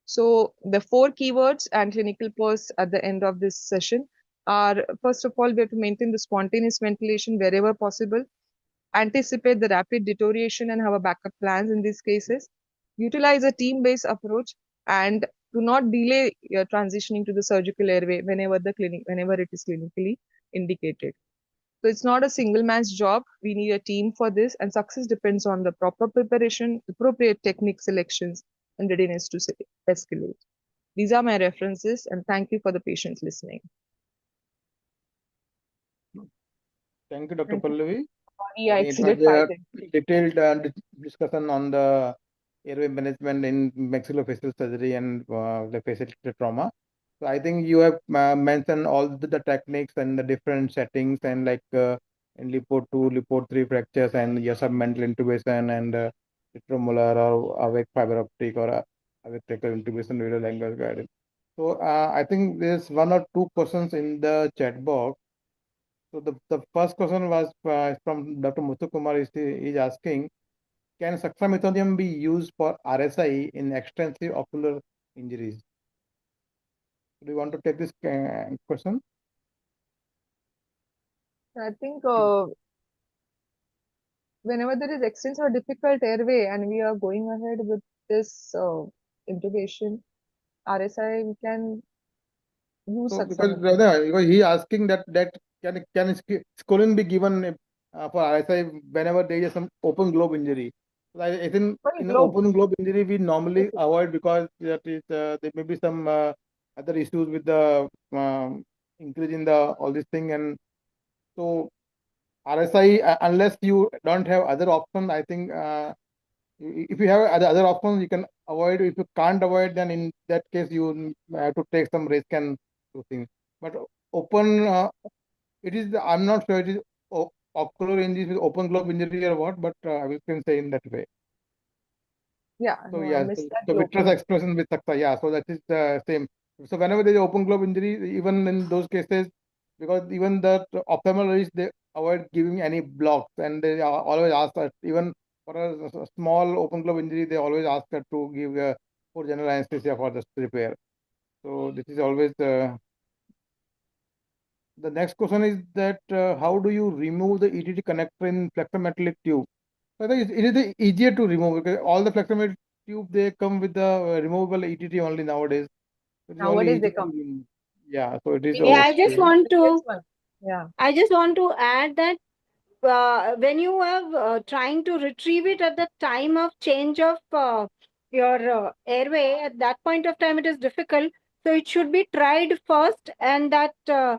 So the 4 keywords and clinical pause at the end of this session are, first of all, we have to maintain the spontaneous ventilation wherever possible. anticipate the rapid deterioration and have a backup plans in these cases, utilize a team-based approach, and do not delay your transitioning to the surgical airway whenever it is clinically indicated. So it's not a single man's job. We need a team for this, and success depends on the proper preparation, appropriate technique selections, and readiness to escalate. These are my references, and thank you for the patience listening. Thank you, Dr. Thank you. Pallavi. Yeah, I think it exceeded was 5 a minutes. detailed discussion on the airway management in maxillofacial surgery and the facial trauma. So I think you have mentioned all the techniques and the different settings and like in lipo 2, lipo 3 fractures and your submental intubation and retromolar or awake fiber optic or awake tracheal intubation video language guidance. So I think there's one or two questions in the chat box. So the first question was from Dr. Muthukumar is asking, can saxamethodium be used for RSI in extensive ocular injuries? Do you want to take this question? I think whenever there is extensive or difficult airway and we are going ahead with this intubation, RSI, we can use So because saxamethoxam. because he asking that can scoring be given for RSI whenever there is some open globe injury. So I think Open in globe. open globe injury we normally avoid because that is there may be some other issues with the increase in the all this thing, and so RSI unless you don't have other option, I think if you have other options you can avoid. If you can't avoid, then in that case you have to take some risk and do things. But open, it is. I'm not sure it is ocular injury with open globe injury or what, but we can say in that way. Yeah, So no, I yeah, missed that so globe. vitreous expression with Sakta, yeah. So that is the same. So whenever there is open globe injury, even in those cases, because even the ophthalmologists they avoid giving any blocks, and they always ask us, even for a small open globe injury, they always ask us to give for general anesthesia for the repair. So this is always the next question is that how do you remove the ETT connector in flexor metallic tube? So I think it is easier to remove because all the flexor metallic tube they come with the removable ETT only nowadays. It is only Nowadays they easy to come. remove. Yeah, so it is Yeah, I just okay. want Previous to one. Yeah. I just want to add that when you are trying to retrieve it at the time of change of your airway, at that point of time it is difficult. So it should be tried first, and that connector,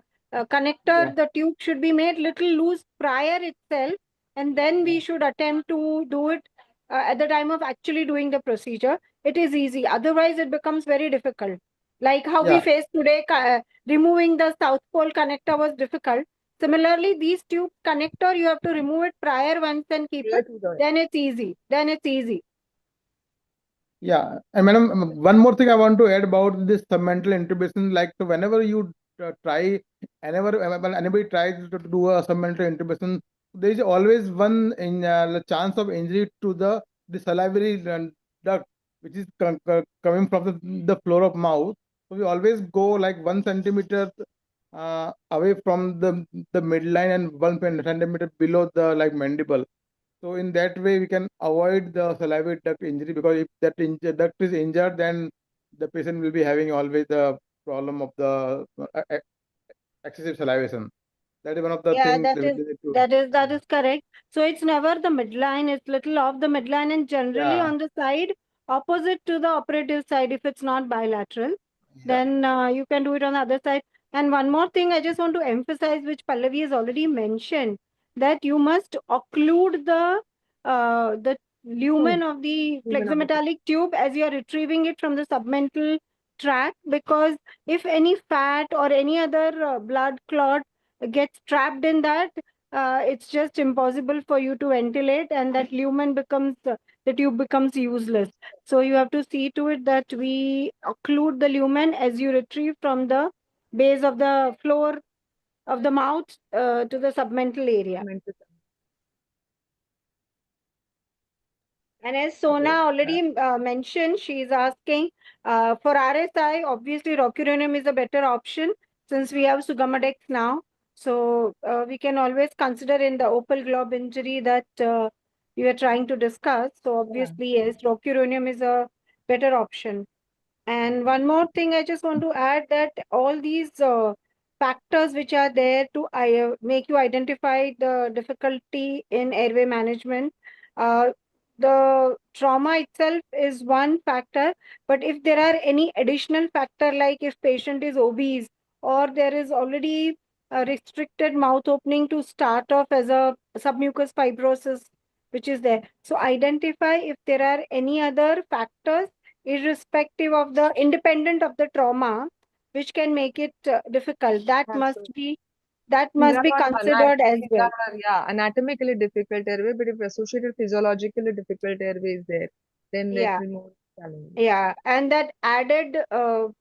Yeah, the tube should be made little loose prior itself, and then we yeah, should attempt to do it at the time of actually doing the procedure. It is easy. Otherwise, it becomes very difficult. Like how we yeah. face today, removing the South Pole connector was difficult. Similarly, these tube connector, you have to remove it prior once and keep Prior it. to the Then it's easy. Then it's easy. Yeah, and madam, one more thing I want to add about this submental intubation. Like, so whenever you try, when anybody tries to do a submental intubation, there is always one in the chance of injury to the salivary duct, which is coming from the floor of mouth. So we always go like 1 centimeter away from the midline and 1 centimeter below the like mandible. So in that way, we can avoid the salivary duct injury because if that duct is injured, then the patient will be having always the problem of the excessive salivation. That is one of the Yeah, things that we need to. that is correct. So it's never the midline, it's little off the midline and generally Yeah, on the side opposite to the operative side if it's not bilateral. yeah, Then you can do it on the other side. And one more thing I just want to emphasize, which Pallavi has already mentioned, that you must occlude the tube. lumen of the Lumen of the tube. flexometallic tube as you are retrieving it from the submental tract, because if any fat or any other blood clot gets trapped in that, it's just impossible for you to ventilate, and that lumen becomes the tube becomes useless. So you have to see to it that we occlude the lumen as you retrieve from the base of the floor of the mouth to the submental area. And as Sona okay. already mentioned, she is asking for RSI, obviously rocuronium is a better option since we have Sugamadex now. So we can always consider in the opal globe injury that you are trying to discuss. So obviously, yes, rocuronium is a better option. And one more thing I just want to add, that all these factors which are there to make you identify the difficulty in airway management, uh, the trauma itself is one factor, but if there are any additional factor, like if patient is obese or there is already a restricted mouth opening to start off as a submucous fibrosis which is there. So identify if there are any other factors irrespective of the independent of the trauma which can make it difficult, that must Absolutely. be Not considered as these well. are, yeah, anatomically difficult airway, but if associated physiologically difficult airway is there, then that Yeah, will be more challenging. yeah, and that added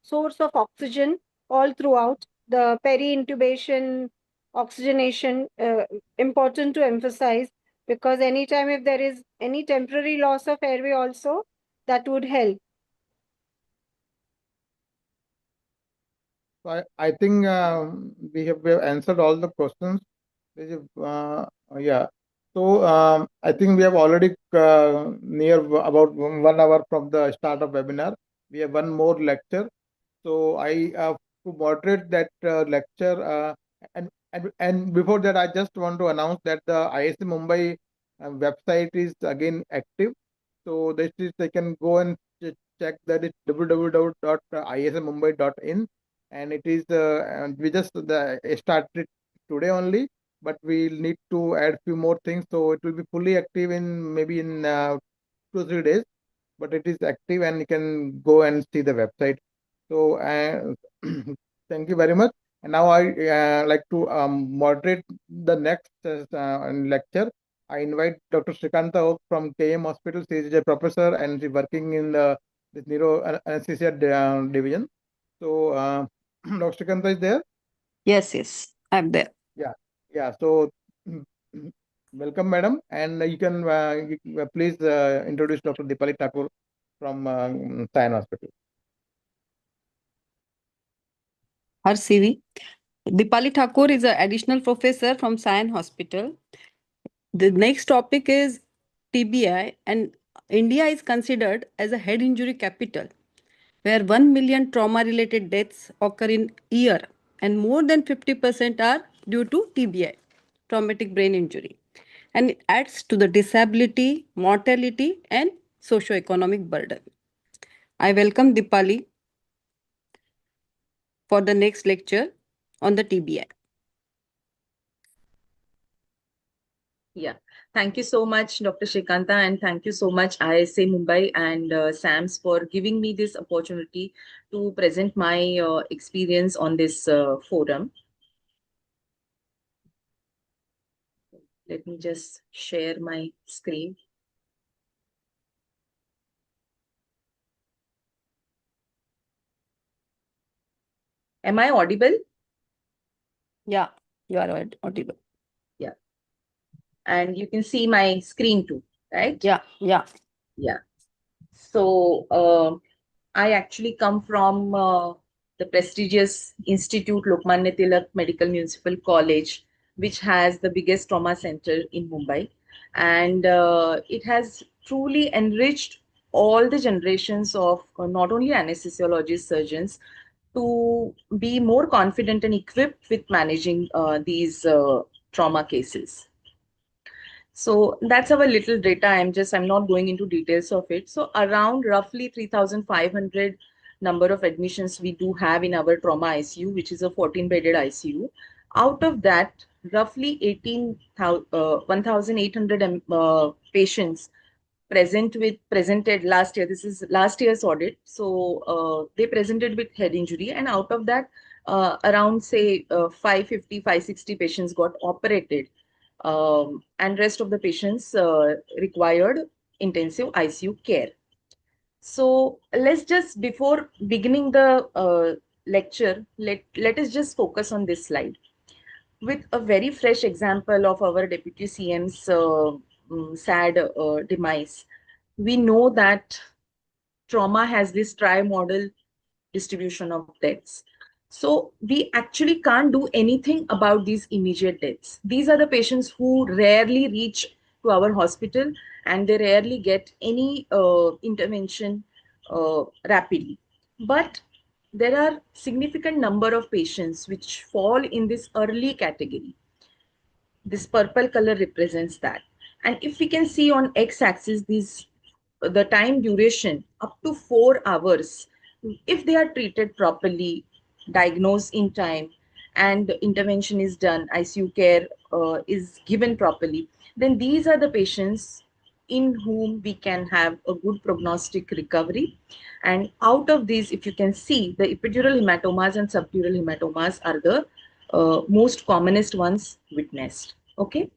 source of oxygen all throughout the peri-intubation oxygenation, important to emphasize, because anytime if there is any temporary loss of airway also, that would help. So I think we have answered all the questions. Yeah. So I think we have already near about 1 hour from the start of webinar. We have one more lecture. So I to moderate that lecture, and before that, I just want to announce that the ISC Mumbai website is again active. So this is, they can go and check that it's www.ismmumbai.in, and it is we just started today only, but we'll need to add few more things. So it will be fully active in maybe in 2 3 days, but it is active and you can go and see the website. So thank you very much. And now I like to moderate the next lecture. I invite Dr. Shrikanta Oak from KM Hospital. She is a professor and she's working in the neuro anesthesia division. So Dr. Shrikanta is there. Yes, I'm there. Yeah, yeah. So welcome, madam, and you can please introduce Dr. Dipali Thakur from Sayan Hospital. Her CV. Dipali Thakur is an additional professor from Sayan Hospital. The next topic is TBI, and India is considered as a head injury capital, where 1 million trauma-related deaths occur in year, and more than 50% are due to TBI, traumatic brain injury, and it adds to the disability, mortality, and socio-economic burden. I welcome Dipali for the next lecture on the TBI. Yeah, thank you so much, Dr. Shrikanta, and thank you so much, ISA Mumbai and SAMS, for giving me this opportunity to present my experience on this forum. Let me just share my screen. Am I audible? Yeah, you are audible. Yeah. And you can see my screen too, right? Yeah. Yeah. So I actually come from the prestigious Institute Lokmanya Tilak Medical Municipal College, which has the biggest trauma center in Mumbai. And it has truly enriched all the generations of not only anesthesiologists, surgeons, to be more confident and equipped with managing these trauma cases. So that's our little data. I'm not going into details of it. So around roughly 3,500 number of admissions we do have in our trauma ICU, which is a 14-bedded ICU. Out of that, roughly 1,800 patients presented last year. This is last year's audit. So they presented with head injury, and out of that, around say 550, 560 patients got operated, and rest of the patients required intensive ICU care. So let's just, before beginning the lecture, let us just focus on this slide with a very fresh example of our Deputy CM's sad demise. We know that trauma has this tri-model distribution of deaths. So we actually can't do anything about these immediate deaths. These are the patients who rarely reach to our hospital, and they rarely get any intervention rapidly. But there are significant number of patients which fall in this early category. This purple color represents that. And if we can see on x-axis, these the time duration up to 4 hours, if they are treated properly, diagnosed in time, and intervention is done, ICU care is given properly, then these are the patients in whom we can have a good prognostic recovery. And out of these, if you can see, the epidural hematomas and subdural hematomas are the most commonest ones witnessed. Okay.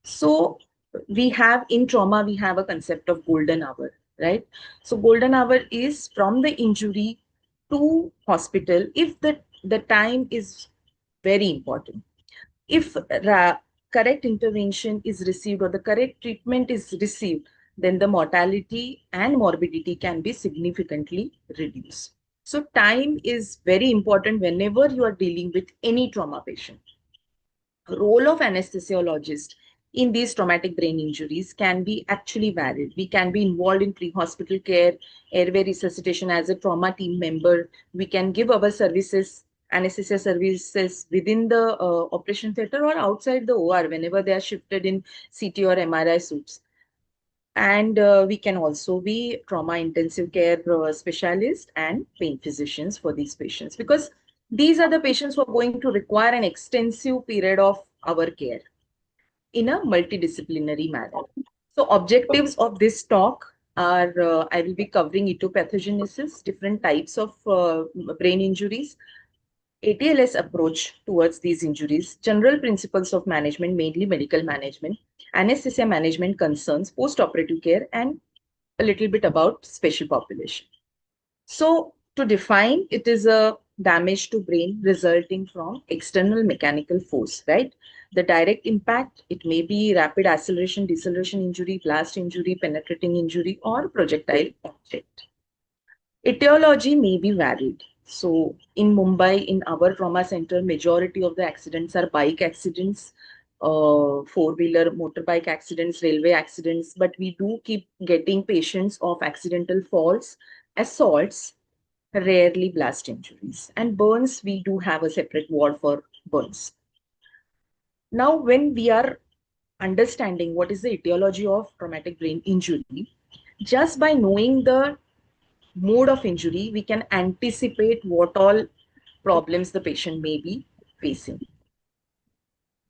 So we have in trauma, we have a concept of golden hour, right? So golden hour is from the injury to hospital if the time is very important. If correct intervention is received or the correct treatment is received, then the mortality and morbidity can be significantly reduced. So time is very important whenever you are dealing with any trauma patient. Role of anesthesiologist in these traumatic brain injuries can be actually varied. We can be involved in pre-hospital care, airway resuscitation as a trauma team member. We can give our services, anesthesia services within the operation theater or outside the OR whenever they are shifted in CT or MRI suits. And we can also be trauma intensive care specialists and pain physicians for these patients, because these are the patients who are going to require an extensive period of our care in a multidisciplinary manner. So objectives of this talk are, I will be covering etopathogenesis, different types of brain injuries, ATLS approach towards these injuries, general principles of management, mainly medical management, anesthesia management concerns, post-operative care, and a little bit about special population. So to define, it is a damage to brain resulting from external mechanical force, right? The direct impact, it may be rapid acceleration, deceleration injury, blast injury, penetrating injury, or projectile object. Etiology may be varied. So in Mumbai, in our trauma center, majority of the accidents are bike accidents, four-wheeler motorbike accidents, railway accidents, but we do keep getting patients of accidental falls, assaults, rarely blast injuries. And burns, we do have a separate ward for burns. Now, when we are understanding what is the etiology of traumatic brain injury, just by knowing the mode of injury, we can anticipate what all problems the patient may be facing.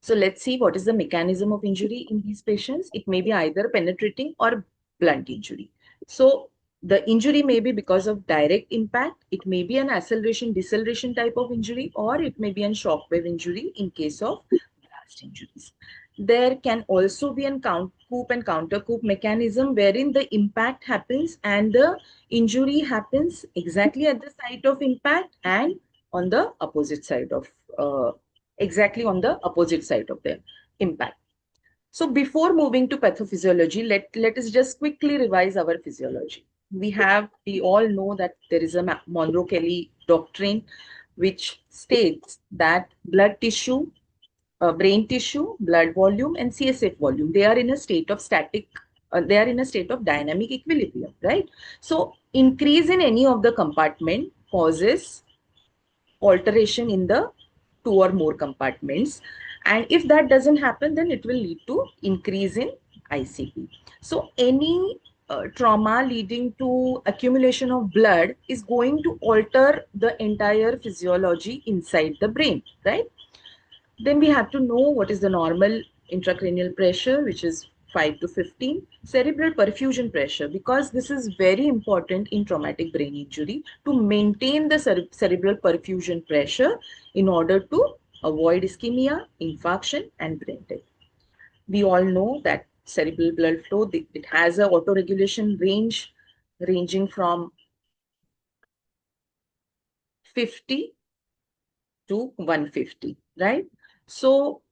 So let's see what is the mechanism of injury in these patients. It may be either penetrating or blunt injury. So the injury may be because of direct impact. It may be an acceleration, deceleration type of injury, or it may be a shockwave injury in case of blast injuries. There can also be a coup and counter coup mechanism wherein the impact happens and the injury happens exactly at the site of impact and on the opposite side of exactly on the opposite side of the impact. So before moving to pathophysiology, let us just quickly revise our physiology. We all know that there is a Monro-Kelly doctrine which states that blood tissue, brain tissue, blood volume, and CSF volume, they are in a state of they are in a state of dynamic equilibrium, right? So increase in any of the compartment causes alteration in the two or more compartments. And if that doesn't happen, then it will lead to increase in ICP. So any trauma leading to accumulation of blood is going to alter the entire physiology inside the brain, right? Then we have to know what is the normal intracranial pressure, which is 5 to 15, cerebral perfusion pressure, because this is very important in traumatic brain injury to maintain the cerebral perfusion pressure in order to avoid ischemia, infarction, and brain death. We all know that cerebral blood flow, it has a autoregulation range ranging from 50 to 150, right? So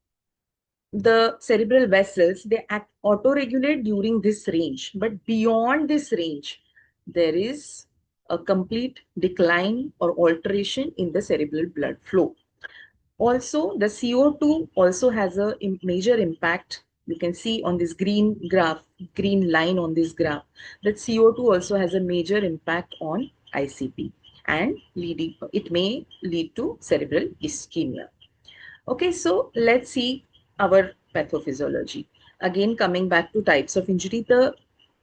the cerebral vessels, they auto-regulate during this range, but beyond this range, there is a complete decline or alteration in the cerebral blood flow. Also, the CO2 also has a major impact. You can see on this green graph, green line on this graph, that CO2 also has a major impact on ICP and it may lead to cerebral ischemia. Okay, so let's see our pathophysiology. Again, coming back to types of injury, the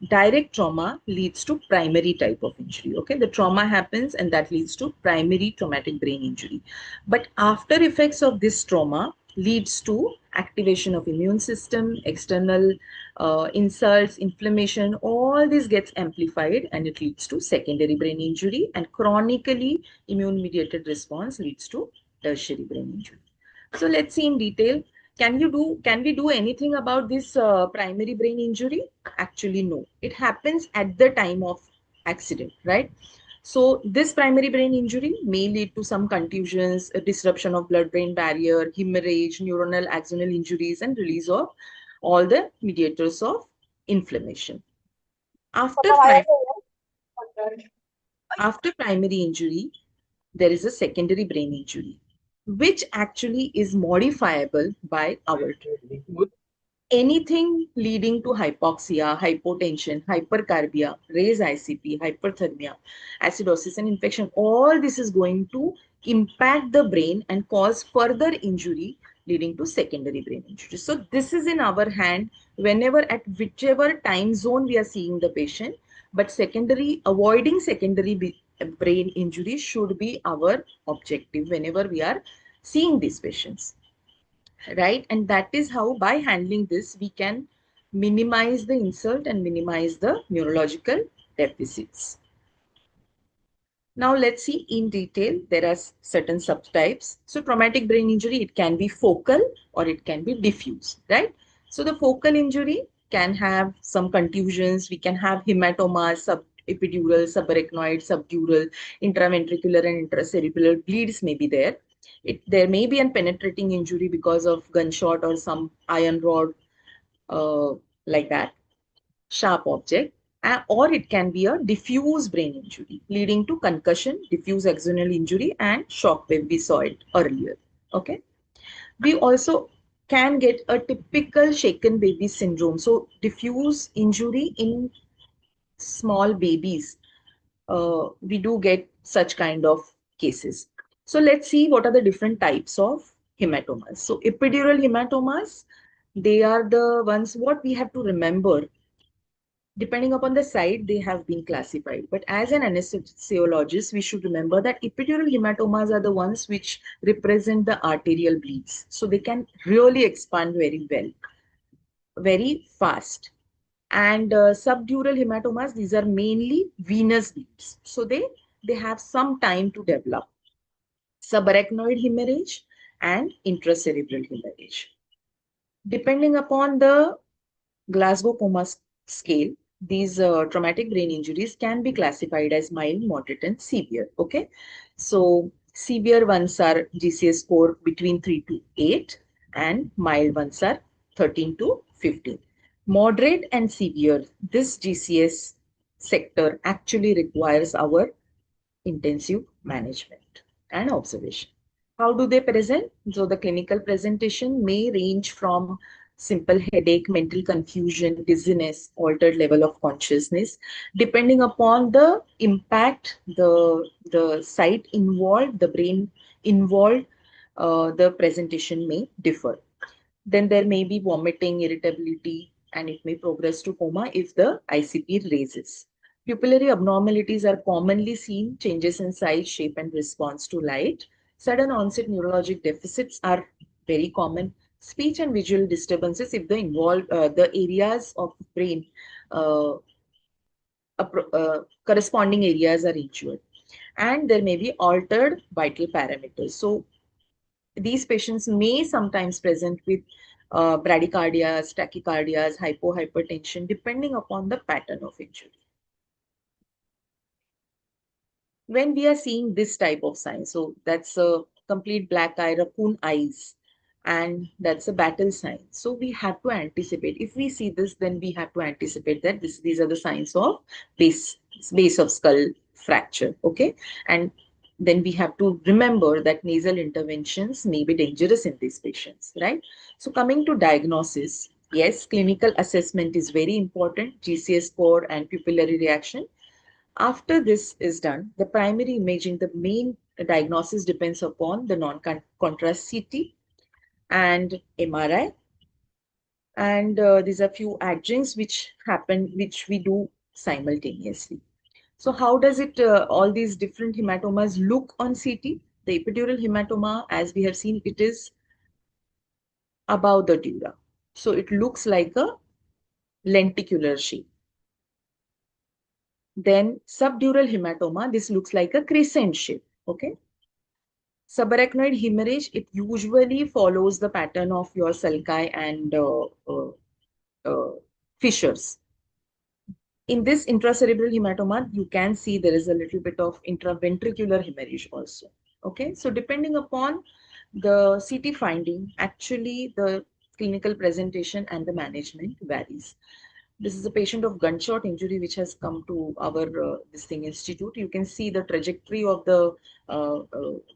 direct trauma leads to primary type of injury. Okay, the trauma happens and that leads to primary traumatic brain injury. But after effects of this trauma leads to activation of immune system, external insults, inflammation, all this gets amplified and it leads to secondary brain injury, and chronically immune mediated response leads to tertiary brain injury. So let's see in detail. Can we do anything about this primary brain injury? Actually, no. It happens at the time of accident, right? So this primary brain injury may lead to some contusions, a disruption of blood-brain barrier, hemorrhage, neuronal axonal injuries, and release of all the mediators of inflammation. After primary injury, there is a secondary brain injury, which actually is modifiable by our treatment. Anything leading to hypoxia, hypotension, hypercarbia, raise ICP, hyperthermia, acidosis, and infection, all this is going to impact the brain and cause further injury leading to secondary brain injury. So this is in our hand whenever, at whichever time zone we are seeing the patient, but avoiding secondary brain injury should be our objective whenever we are seeing these patients, right? And that is how, by handling this, we can minimize the insult and minimize the neurological deficits. Now let's see in detail. There are certain subtypes. So traumatic brain injury, it can be focal or it can be diffuse, right? So the focal injury can have some contusions. We can have hematomas, subepidural, subarachnoid, subdural, intraventricular and intracerebral bleeds may be there. There may be a penetrating injury because of gunshot or some iron rod, like that, sharp object. Or it can be a diffuse brain injury leading to concussion, diffuse axonal injury, and shock wave. We saw it earlier. Okay. We also can get a typical shaken baby syndrome. So diffuse injury in small babies, we do get such kind of cases. So let's see what are the different types of hematomas. So epidural hematomas, they are the ones what we have to remember. Depending upon the site, they have been classified. But as an anesthesiologist, we should remember that epidural hematomas are the ones which represent the arterial bleeds. So they can really expand very well, very fast. And subdural hematomas, these are mainly venous bleeds. So they have some time to develop. Subarachnoid hemorrhage and intracerebral hemorrhage. Depending upon the Glasgow Coma scale, these traumatic brain injuries can be classified as mild, moderate, and severe. Okay, so severe ones are GCS score between 3 to 8, and mild ones are 13 to 15. Moderate and severe, this GCS sector actually requires our intensive management and observation. How do they present? So the clinical presentation may range from simple headache, mental confusion, dizziness, altered level of consciousness. Depending upon the impact, the site involved, the brain involved, the presentation may differ. Then there may be vomiting, irritability, and it may progress to coma if the ICP raises. Pupillary abnormalities are commonly seen, changes in size, shape, and response to light. Sudden onset neurologic deficits are very common. Speech and visual disturbances, if the areas of brain, uh, corresponding areas are injured. And there may be altered vital parameters. So these patients may sometimes present with bradycardias, tachycardias, hypotension, depending upon the pattern of injury. When we are seeing this type of sign, so that's a complete black eye, raccoon eyes, and that's a battle sign. So we have to anticipate. If we see this, then we have to anticipate that these are the signs of base of skull fracture. Okay, and then we have to remember that nasal interventions may be dangerous in these patients, right? So coming to diagnosis, yes, clinical assessment is very important, GCS score and pupillary reaction. After this is done, the primary imaging, the main diagnosis depends upon the non-contrast CT and MRI. And these are few adjuncts which happen, which we do simultaneously. So how does it, all these different hematomas look on CT? The epidural hematoma, as we have seen, it is above the dura. So it looks like a lenticular shape. Then subdural hematoma, this looks like a crescent shape. Okay. Subarachnoid hemorrhage, it usually follows the pattern of your sulci and uh, fissures. In this intracerebral hematoma, you can see there is a little bit of intraventricular hemorrhage also. Okay, so depending upon the CT finding, actually the clinical presentation and the management varies. This is a patient of gunshot injury which has come to our this thing institute. You can see the trajectory of the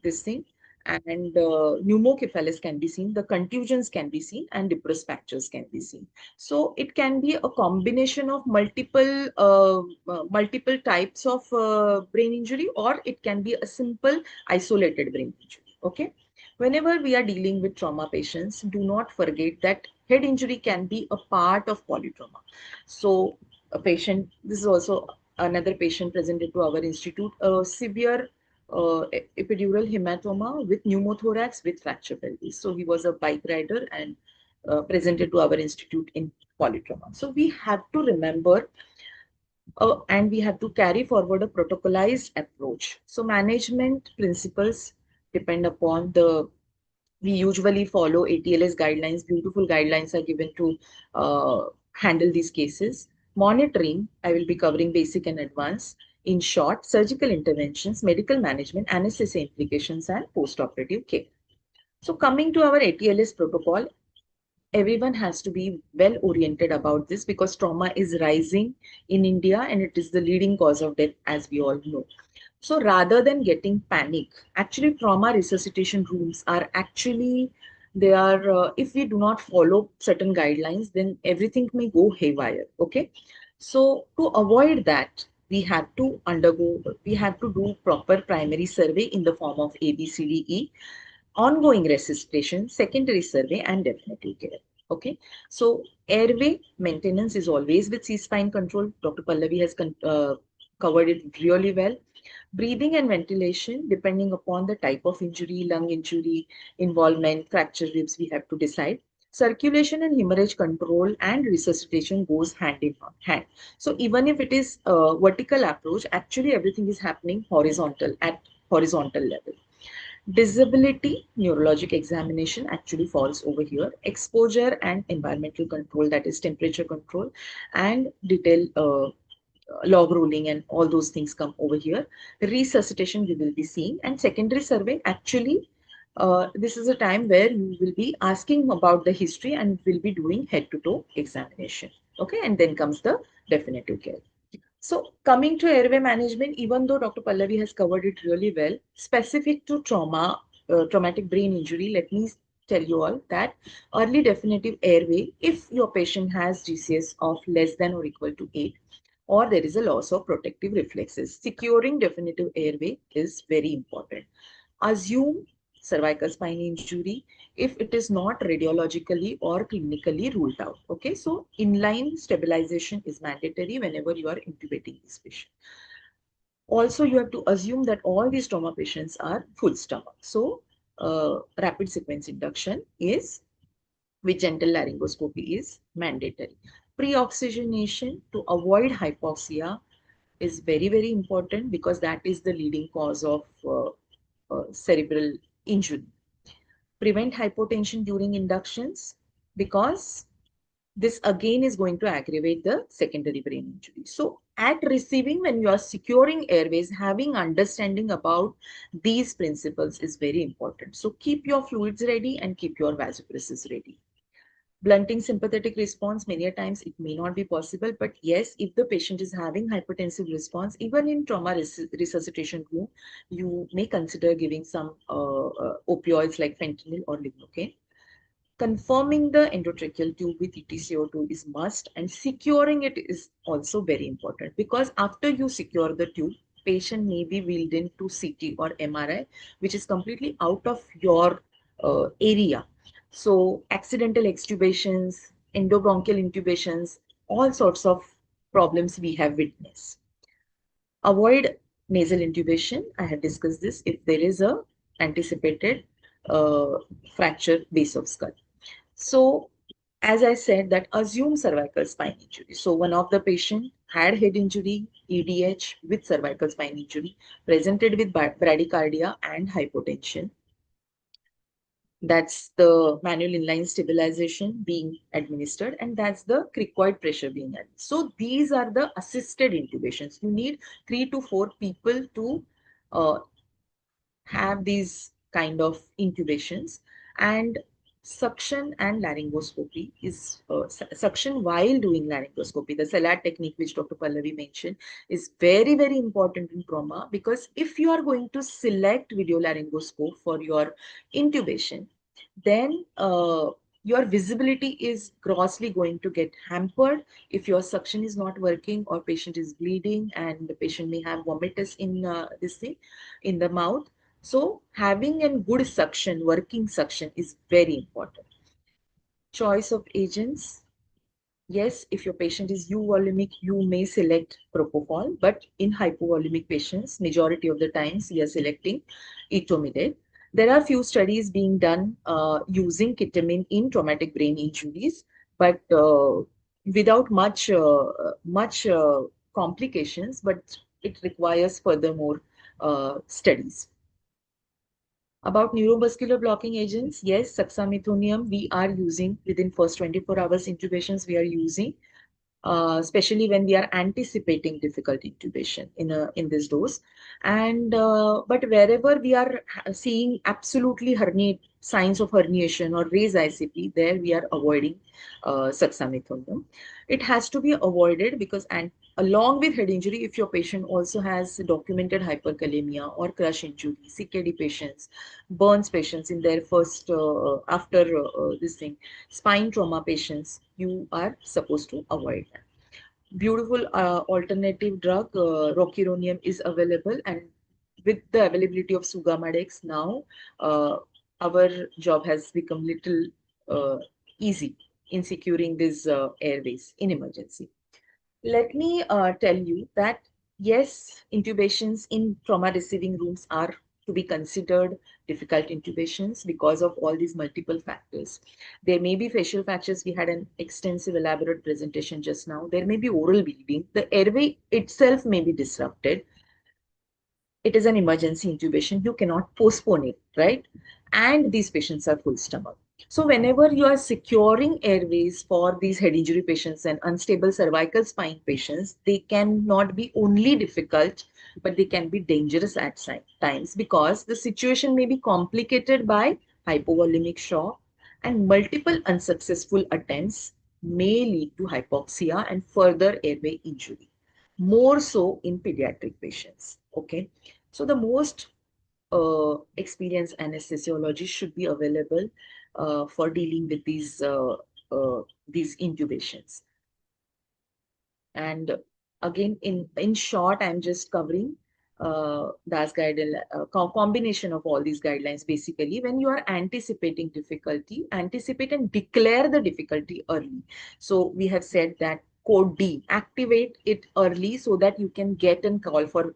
this thing, and pneumocephalus can be seen, the contusions can be seen, and depressed fractures can be seen. So it can be a combination of multiple types of brain injury, or it can be a simple isolated brain injury. Okay. Whenever we are dealing with trauma patients, do not forget that head injury can be a part of polytrauma. So a patient, this is also another patient presented to our institute, a severe epidural hematoma with pneumothorax with fracture pelvis. So he was a bike rider and presented to our institute in polytrauma. So we have to remember and we have to carry forward a protocolized approach. So management principles depend upon the, we usually follow ATLS guidelines. Beautiful guidelines are given to handle these cases. Monitoring, I will be covering basic and advanced. In short, surgical interventions, medical management, anesthesia implications, and post-operative care. So coming to our ATLS protocol, everyone has to be well oriented about this because trauma is rising in India and it is the leading cause of death, as we all know. So rather than getting panic, actually trauma resuscitation rooms are actually, they are, if we do not follow certain guidelines, then everything may go haywire. Okay. So to avoid that, we have to do proper primary survey in the form of ABCDE, ongoing resuscitation, secondary survey, and definitive care. Okay, so airway maintenance is always with C-spine control. Dr. Pallavi has covered it really well. Breathing and ventilation, depending upon the type of injury, lung injury, involvement, fracture ribs, we have to decide. Circulation and hemorrhage control and resuscitation goes hand in hand. So even if it is a vertical approach, actually everything is happening horizontal at horizontal level. Disability, neurologic examination actually falls over here. Exposure and environmental control, that is temperature control, and detailed log rolling and all those things come over here. Resuscitation we will be seeing, and secondary survey actually, this is a time where you will be asking about the history and will be doing head-to-toe examination. Okay, and then comes the definitive care. So coming to airway management, even though Dr. Pallavi has covered it really well, specific to trauma, traumatic brain injury, let me tell you all that early definitive airway, if your patient has GCS of less than or equal to 8, or there is a loss of protective reflexes, securing definitive airway is very important. Assume cervical spine injury if it is not radiologically or clinically ruled out. Okay, so inline stabilization is mandatory whenever you are intubating this patient. Also, you have to assume that all these trauma patients are full stomach. So, rapid sequence induction is with gentle laryngoscopy is mandatory. Pre-oxygenation to avoid hypoxia is very, very important because that is the leading cause of cerebral injury. Prevent hypotension during inductions because this again is going to aggravate the secondary brain injury. So at receiving, when you are securing airways, having understanding about these principles is very important. So keep your fluids ready and keep your vasopresses ready. Blunting sympathetic response, many a times it may not be possible, but yes, if the patient is having hypertensive response, even in trauma resuscitation room, you may consider giving some opioids like fentanyl or lidocaine. Confirming the endotracheal tube with EtCO2 is must, and securing it is also very important, because after you secure the tube, patient may be wheeled into CT or MRI, which is completely out of your area. So accidental extubations, endobronchial intubations, all sorts of problems we have witnessed. Avoid nasal intubation. I have discussed this if there is a anticipated fracture base of skull. So, as I said, that assume cervical spine injury. So, one of the patient had head injury, EDH with cervical spine injury, presented with bradycardia and hypotension. That's the manual inline stabilization being administered, and that's the cricoid pressure being added. So, these are the assisted intubations. You need 3 to 4 people to uh, have these kind of intubations. And suction and laryngoscopy is suction while doing laryngoscopy. The Salat technique, which Dr. Pallavi mentioned, is very, very important in trauma, because if you are going to select video laryngoscope for your intubation, then your visibility is grossly going to get hampered if your suction is not working, or patient is bleeding, and the patient may have vomitus in this thing in the mouth. So having a good suction, working suction, is very important. Choice of agents. Yes, if your patient is euvolemic, you may select propofol, but in hypovolemic patients, majority of the times we are selecting etomidate. There are few studies being done using ketamine in traumatic brain injuries, but without much complications, but it requires furthermore studies. About neuromuscular blocking agents, yes, suxamethonium we are using within first 24 hours intubations we are using, especially when we are anticipating difficult intubation in this dose. And but wherever we are seeing absolutely herniate signs of herniation or raised ICP, there we are avoiding suxamethonium. It has to be avoided because, and along with head injury, if your patient also has documented hyperkalemia or crush injury, CKD patients, burns patients in their first after this thing, spine trauma patients, you are supposed to avoid that. Beautiful alternative drug, rocuronium, is available, and with the availability of Sugamadex now, our job has become little easy in securing these airways in emergency. Let me tell you that yes, intubations in trauma receiving rooms are to be considered difficult intubations because of all these multiple factors. There may be facial fractures. We had an extensive, elaborate presentation just now. There may be oral bleeding. The airway itself may be disrupted. It is an emergency intubation. You cannot postpone it, right? And these patients are full stomach. So whenever you are securing airways for these head injury patients and unstable cervical spine patients, they cannot be only difficult, but they can be dangerous at times, because the situation may be complicated by hypovolemic shock, and multiple unsuccessful attempts may lead to hypoxia and further airway injury, more so in pediatric patients. Okay, so the most experienced anesthesiologist should be available for dealing with these intubations. And again, in short, I'm just covering DAS guideline, combination of all these guidelines. Basically, when you are anticipating difficulty, anticipate and declare the difficulty early. So we have said that code D, activate it early so that you can get and call for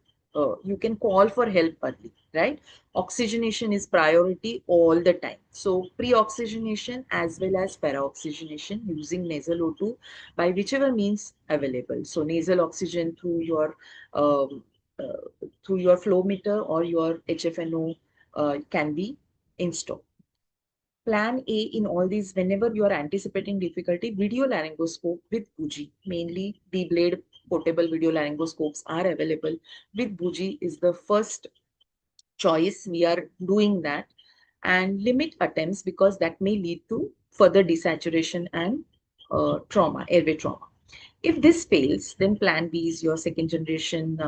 you can call for help early, right? Oxygenation is priority all the time. So pre-oxygenation as well as para-oxygenation using nasal O2 by whichever means available. So nasal oxygen um, through your flow meter or your HFNO can be installed. Plan A in all these, whenever you are anticipating difficulty, video laryngoscope with bougie, mainly D-blade portable video laryngoscopes are available. With bougie is the first choice. We are doing that, and limit attempts because that may lead to further desaturation and trauma, airway trauma. If this fails, then plan B is your second generation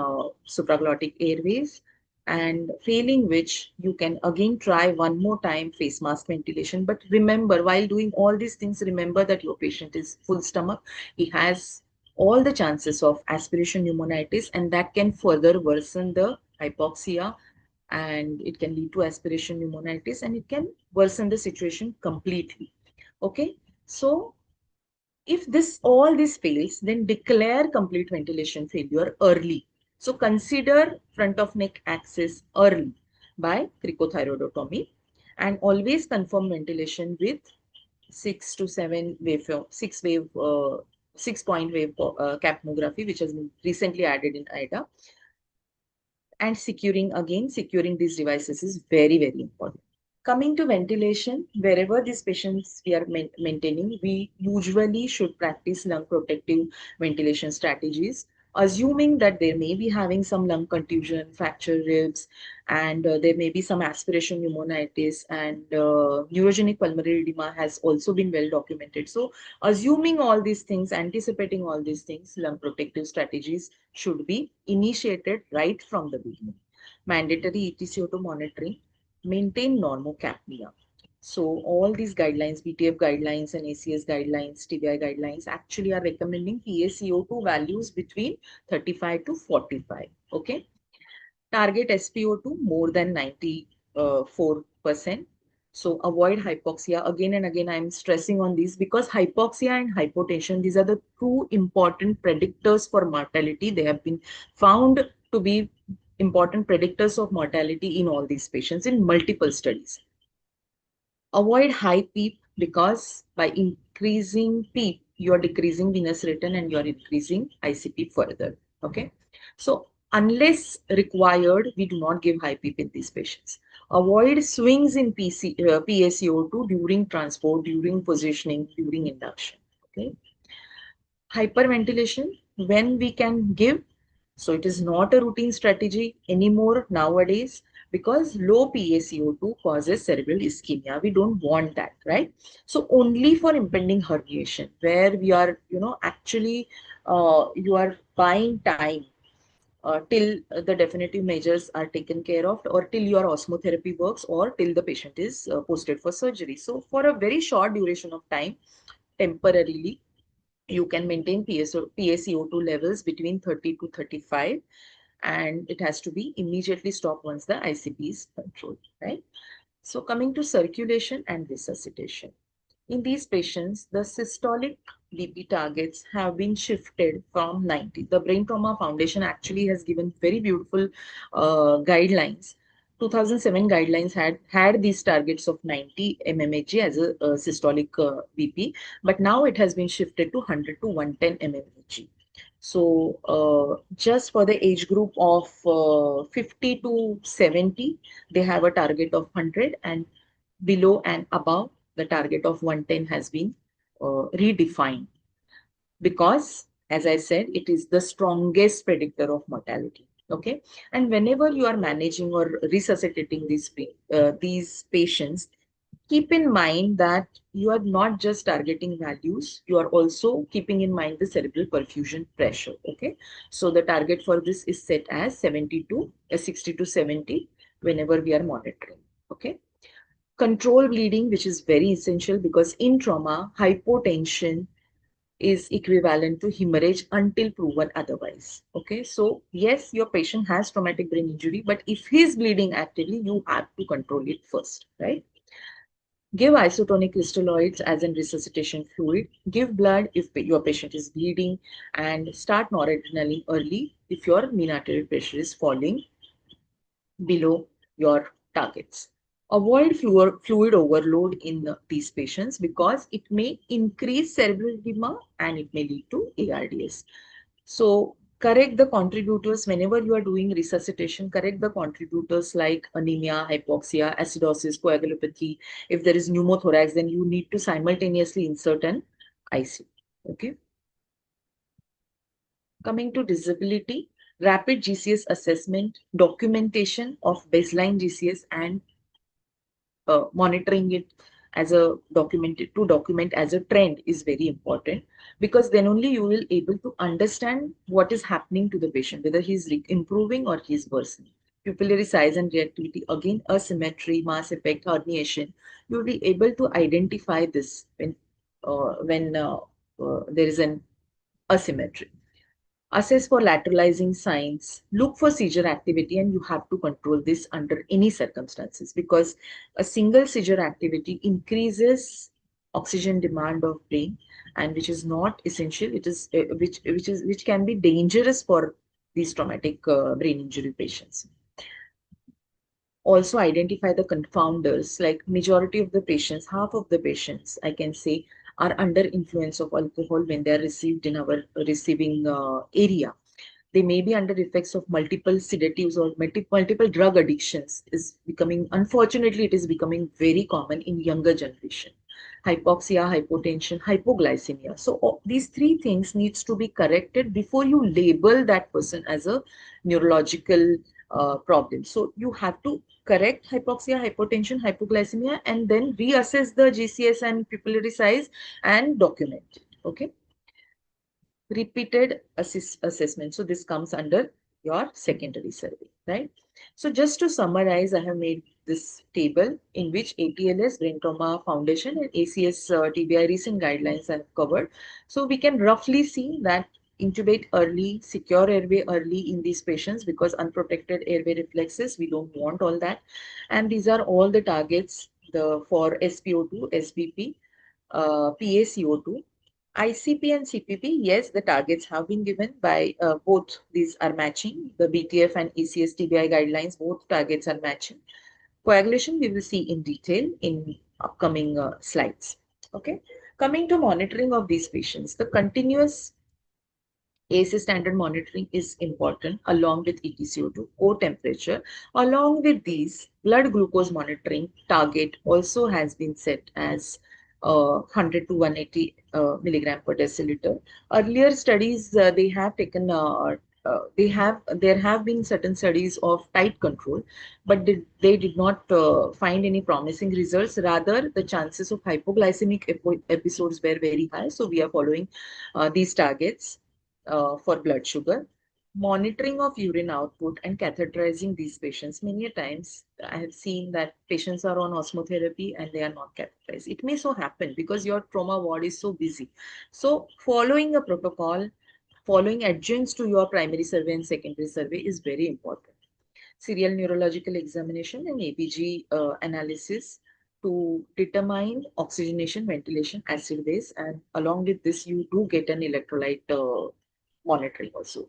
supraglottic airways, and failing which you can again try one more time face mask ventilation. But remember, while doing all these things, remember that your patient is full stomach. He has all the chances of aspiration pneumonitis, and that can further worsen the hypoxia, and it can lead to aspiration pneumonitis, and it can worsen the situation completely. Okay, so if all this fails, then declare complete ventilation failure early. So consider front of neck access early by cricothyroidotomy, and always confirm ventilation with 6 point wave capnography, which has been recently added in IDA. And securing these devices is very, very important. Coming to ventilation, wherever these patients we are maintaining, we usually should practice lung protective ventilation strategies, assuming that they may be having some lung contusion, fractured ribs, and there may be some aspiration pneumonitis, and neurogenic pulmonary edema has also been well documented. So assuming all these things, anticipating all these things, lung protective strategies should be initiated right from the beginning. Mandatory ETCO2 monitoring, maintain normocapnia. So all these guidelines, BTF guidelines and ACS guidelines, TBI guidelines actually are recommending PaCO2 values between 35 to 45. Okay. Target SpO2 more than 94%. So avoid hypoxia. Again and again, I'm stressing on these because hypoxia and hypotension, these are the two important predictors for mortality. They have been found to be important predictors of mortality in all these patients in multiple studies. Avoid high PEEP because by increasing PEEP, you are decreasing venous return and you are increasing ICP further. Okay. So unless required, we do not give high PEEP in these patients. Avoid swings in PaCO2 during transport, during positioning, during induction. Okay. Hyperventilation, when we can give. So it is not a routine strategy anymore nowadays because low PaCO2 causes cerebral ischemia. We don't want that, right? So only for impending herniation, where we are, actually you are buying time till the definitive measures are taken care of, or till your osmotherapy works, or till the patient is posted for surgery. So for a very short duration of time, temporarily, you can maintain PaCO2 levels between 30 to 35, and it has to be immediately stopped once the ICP is controlled, right? So coming to circulation and resuscitation. In these patients, the systolic BP targets have been shifted from 90. The Brain Trauma Foundation actually has given very beautiful guidelines. 2007 guidelines had these targets of 90 mmHg as a systolic BP, but now it has been shifted to 100 to 110 mmHg. So just for the age group of 50 to 70, they have a target of 100, and below and above, the target of 110 has been redefined because, as I said, it is the strongest predictor of mortality. Okay, and whenever you are managing or resuscitating these patients, keep in mind that you are not just targeting values, you are also keeping in mind the cerebral perfusion pressure. Okay, so the target for this is set as 60 to 70 whenever we are monitoring. Okay. Control bleeding, which is very essential because in trauma, hypotension is equivalent to hemorrhage until proven otherwise. Okay, so yes, your patient has traumatic brain injury, but if he's bleeding actively, you have to control it first, right? Give isotonic crystalloids as in resuscitation fluid. Give blood if your patient is bleeding, and start noradrenaline early if your mean arterial pressure is falling below your targets. Avoid fluid overload in these patients because it may increase cerebral edema and it may lead to ARDS. So correct the contributors whenever you are doing resuscitation. Correct the contributors like anemia, hypoxia, acidosis, coagulopathy. If there is pneumothorax, then you need to simultaneously insert an IC. Okay. Coming to disability, rapid GCS assessment, documentation of baseline GCS, and monitoring it as a document as a trend is very important, because then only you will able to understand what is happening to the patient, whether he's improving or he's worsening. Pupillary size and reactivity, again asymmetry, mass effect, herniation, you will be able to identify this when there is an asymmetry. Assess for lateralizing signs, look for seizure activity, and you have to control this under any circumstances, because a single seizure activity increases oxygen demand of brain, and which is not essential. It is which can be dangerous for these traumatic brain injury patients. Also identify the confounders, like majority of the patients, half of the patients, I can say, are under influence of alcohol when they are received in our receiving area. They may be under effects of multiple sedatives or multiple drug addictions is becoming, unfortunately, it is becoming very common in younger generation. Hypoxia, hypotension, hypoglycemia. So these three things needs to be corrected before you label that person as a neurological problem. So you have to correct hypoxia, hypotension, hypoglycemia, and then reassess the GCS and pupillary size and document it. Okay. Repeated assessment. So this comes under your secondary survey, right? So just to summarize, I have made this table in which ATLS, Brain Trauma Foundation, and ACS TBI recent guidelines I have covered. So we can roughly see that intubate early, secure airway early in these patients, because unprotected airway reflexes, we don't want all that. And these are all the targets for SpO2, SBP, PaCO2. ICP and CPP, yes, the targets have been given by both these are matching. The BTF and ECS TBI guidelines, both targets are matching. Coagulation, we will see in detail in upcoming slides. Okay. Coming to monitoring of these patients, the continuous ASA standard monitoring is important along with ETCO2, core temperature. Along with these, blood glucose monitoring target also has been set as 100 to 180 milligram per deciliter. Earlier studies, they have taken there have been certain studies of tight control, but they did not find any promising results. Rather, the chances of hypoglycemic episodes were very high. So we are following these targets for blood sugar. Monitoring of urine output and catheterizing these patients. Many times I have seen that patients are on osmotherapy and they are not catheterized. It may so happen because your trauma ward is so busy. So following a protocol, following adjuncts to your primary survey and secondary survey is very important. Serial neurological examination and APG analysis to determine oxygenation, ventilation, acid base, and along with this, you do get an electrolyte monitoring also.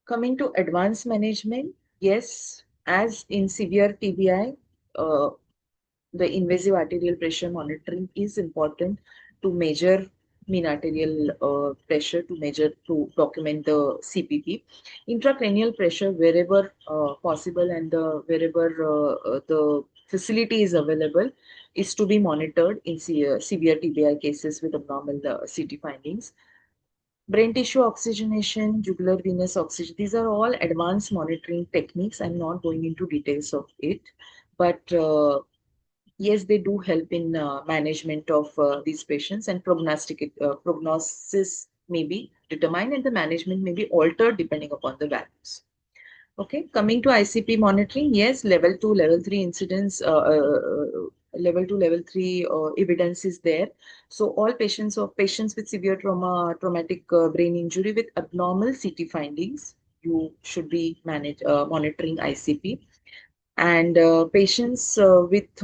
Coming to advanced management, yes, as in severe TBI, the invasive arterial pressure monitoring is important to measure mean arterial pressure, to document the CPP. Intracranial pressure wherever possible and wherever the facility is available is to be monitored in severe TBI cases with abnormal CT findings. Brain tissue oxygenation, jugular venous oxygen, these are all advanced monitoring techniques. I'm not going into details of it, but yes, they do help in management of these patients, and prognosis may be determined and the management may be altered depending upon the values. Okay, coming to ICP monitoring, yes, level 2, level 3 incidents, level 2, level 3 evidence is there. So all patients with severe traumatic brain injury with abnormal CT findings, you should be monitoring ICP. And patients with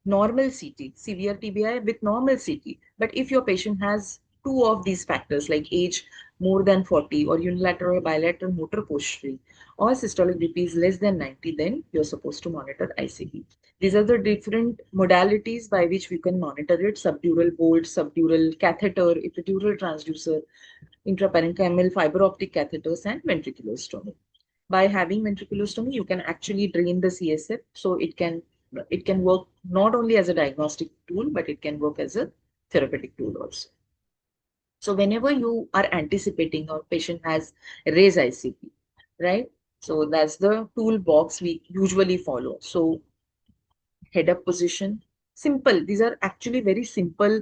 normal CT, severe TBI with normal CT. But if your patient has two of these factors like age more than 40 or unilateral or bilateral motor posturing or systolic BP is less than 90, then you're supposed to monitor ICP. These are the different modalities by which we can monitor it: subdural bolt, subdural catheter, epidural transducer, intraparenchymal fiber optic catheters, and ventriculostomy. By having ventriculostomy, you can actually drain the CSF, so it can work not only as a diagnostic tool, but it can work as a therapeutic tool also. So whenever you are anticipating or patient has raised ICP, right? So that's the toolbox we usually follow. So head up position. Simple. These are actually very simple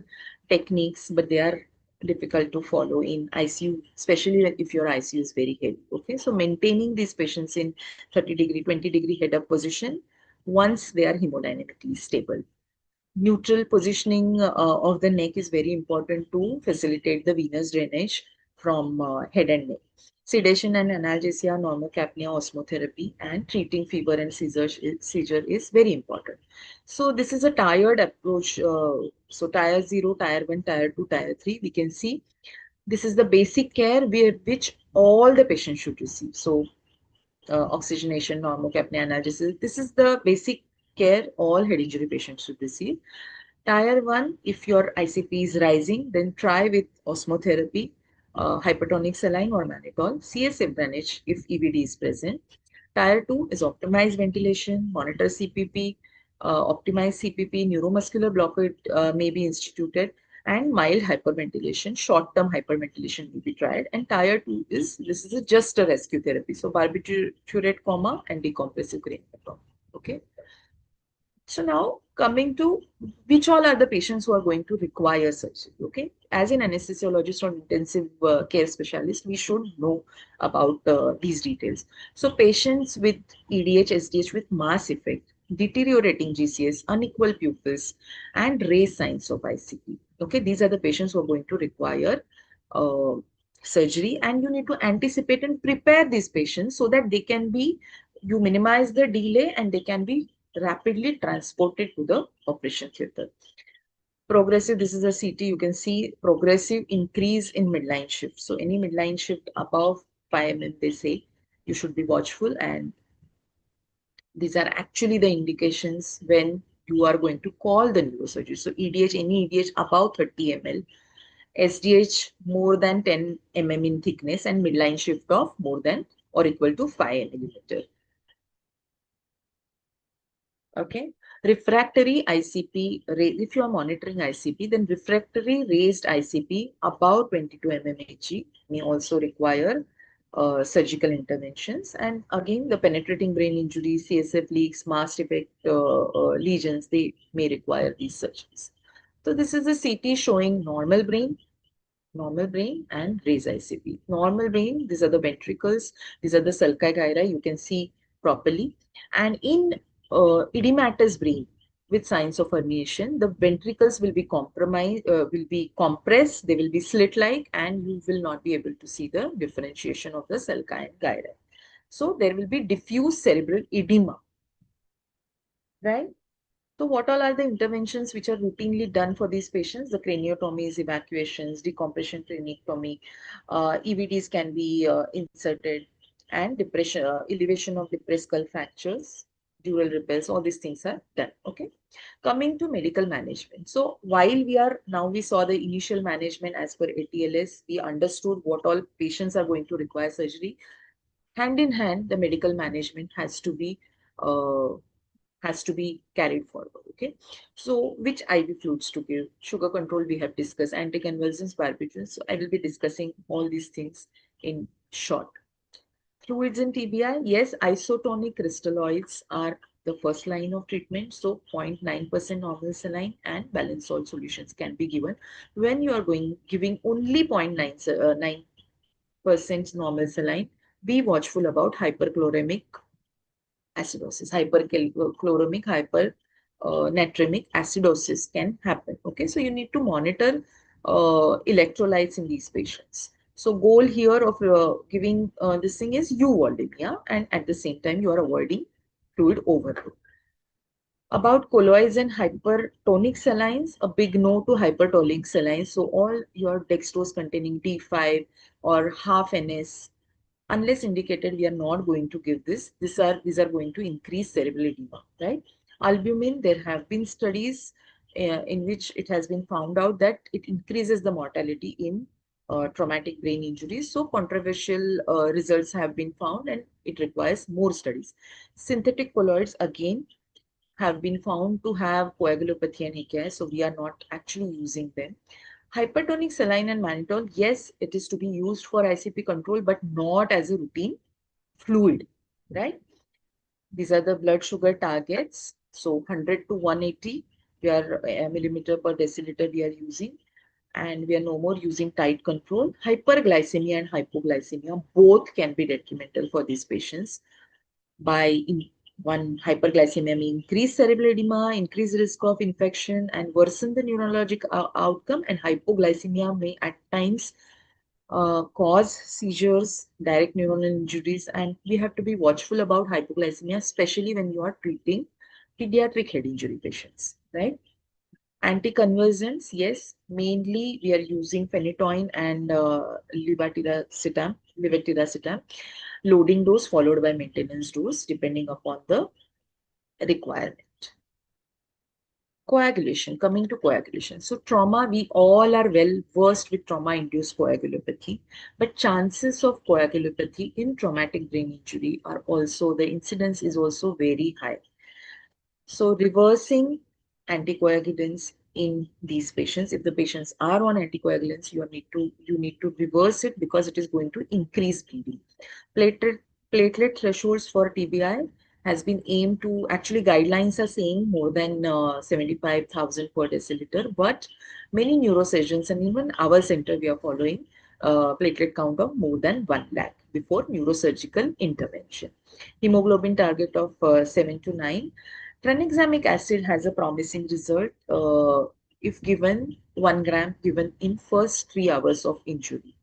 techniques, but they are difficult to follow in ICU, especially if your ICU is very heavy. Okay, so maintaining these patients in 30-degree, 20-degree head up position once they are hemodynamically stable. Neutral positioning of the neck is very important to facilitate the venous drainage from head and neck. Sedation and analgesia, normocapnia, osmotherapy, and treating fever and seizure is very important. So this is a tiered approach. So tier 0, tier 1, tier 2, tier 3, we can see this is the basic care which all the patients should receive. So oxygenation, normocapnia, analgesia, this is the basic care all head injury patients should receive. Tier 1, if your ICP is rising, then try with osmotherapy, hypertonic saline or mannitol, CSF drainage if EVD is present. Tier 2 is optimized ventilation, monitor CPP, optimize CPP, neuromuscular blockade may be instituted, and mild hyperventilation, short-term hyperventilation will be tried. And Tier 2 is, this is just a rescue therapy. So barbiturate coma and decompressive craniotomy. Okay. So now coming to which all are the patients who are going to require surgery. Okay, as an anesthesiologist or intensive care specialist, we should know about these details. So patients with EDH, SDH with mass effect, deteriorating GCS, unequal pupils, and raised signs of ICP. Okay, these are the patients who are going to require uh, surgery, and you need to anticipate and prepare these patients so that they can be, you minimize the delay and they can be rapidly transported to the operation theater. Progressive, this is a CT, you can see progressive increase in midline shift. So any midline shift above 5 mm, they say, you should be watchful, and these are actually the indications when you are going to call the neurosurgery. So EDH, any EDH above 30 ml, SDH more than 10 mm in thickness, and midline shift of more than or equal to 5 mm. Okay. Refractory ICP, if you are monitoring ICP, then refractory raised ICP above 22 mmHg may also require surgical interventions. And again, the penetrating brain injury, CSF leaks, mass effect lesions, they may require these surgeries. So this is a CT showing normal brain and raised ICP. Normal brain, these are the ventricles, these are the sulci gyri, you can see properly. And in edematous brain with signs of herniation, the ventricles will be compromised, will be compressed, they will be slit-like, and you will not be able to see the differentiation of the sulci and gyri. So there will be diffuse cerebral edema, right? So what all are the interventions which are routinely done for these patients? The craniotomies, evacuations, decompression craniotomy, EVDs can be inserted, and depression, elevation of depressed skull fractures, dural repairs, all these things are done. Okay. Coming to medical management. So while we saw the initial management as per ATLS, we understood what all patients are going to require surgery. Hand in hand, the medical management uh, has to be carried forward. Okay, so which IV fluids to give, sugar control we have discussed, anticonvulsants, barbiturates. So I will be discussing all these things in short. Fluids in TBI, yes, isotonic crystalloids are the first line of treatment. So 0.9% normal saline and balanced salt solutions can be given. When you are giving only 0.9% normal saline, be watchful about hyperchloremic acidosis, hyperchloremic, hypernatremic acidosis can happen. Okay, so you need to monitor electrolytes in these patients. So goal here of giving this thing is euvolemia, and at the same time you are avoiding fluid overload. About colloids and hypertonic salines, a big no to hypertonic salines. So all your dextrose containing D5 or half NS, unless indicated, we are not going to give this. These are going to increase cerebral edema, right? Albumin, there have been studies in which it has been found out that it increases the mortality in traumatic brain injuries. So controversial results have been found, and it requires more studies. Synthetic colloids, again, have been found to have coagulopathy and AKI, so we are not actually using them. Hypertonic saline and mannitol, yes, it is to be used for ICP control, but not as a routine fluid, right? These are the blood sugar targets. So 100 to 180 we are millimeter per deciliter we are using, and we are no more using tight control. Hyperglycemia and hypoglycemia both can be detrimental for these patients. One, hyperglycemia may increase cerebral edema, increase risk of infection, and worsen the neurologic outcome. And hypoglycemia may at times cause seizures, direct neuronal injuries, and we have to be watchful about hypoglycemia, especially when you are treating pediatric head injury patients, right? Anticonvulsants, yes, mainly we are using phenytoin and levetiracetam, loading dose followed by maintenance dose, depending upon the requirement. Coagulation, coming to coagulation. So trauma, we all are well versed with trauma-induced coagulopathy, but chances of coagulopathy in traumatic brain injury are also, the incidence is also very high. So reversing anticoagulants in these patients, if the patients are on anticoagulants, you need to reverse it because it is going to increase bleeding. Platelet, platelet thresholds for TBI has been aimed to, actually guidelines are saying more than 75,000 per deciliter, but many neurosurgeons and even our center we are following platelet count of more than 1 lakh before neurosurgical intervention. Hemoglobin target of 7 to 9. Tranexamic acid has a promising result if given 1 gram given in first 3 hours of injury.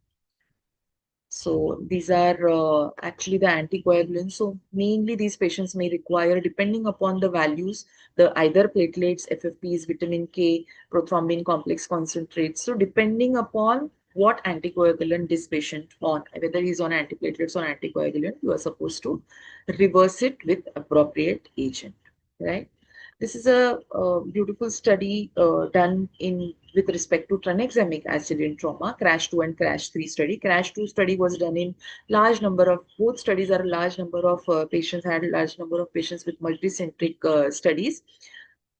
So these are actually the anticoagulants. So mainly these patients may require, depending upon the values, the either platelets, FFPs, vitamin K, prothrombin complex concentrates. So depending upon what anticoagulant this patient on, whether he's on antiplatelets or anticoagulant, you are supposed to reverse it with appropriate agent, right? This is a beautiful study done in with respect to tranexamic acid in trauma, CRASH 2 and CRASH 3 study. CRASH 2 study was done in large number of, both studies are a large number of patients, had a large number of patients with multicentric studies.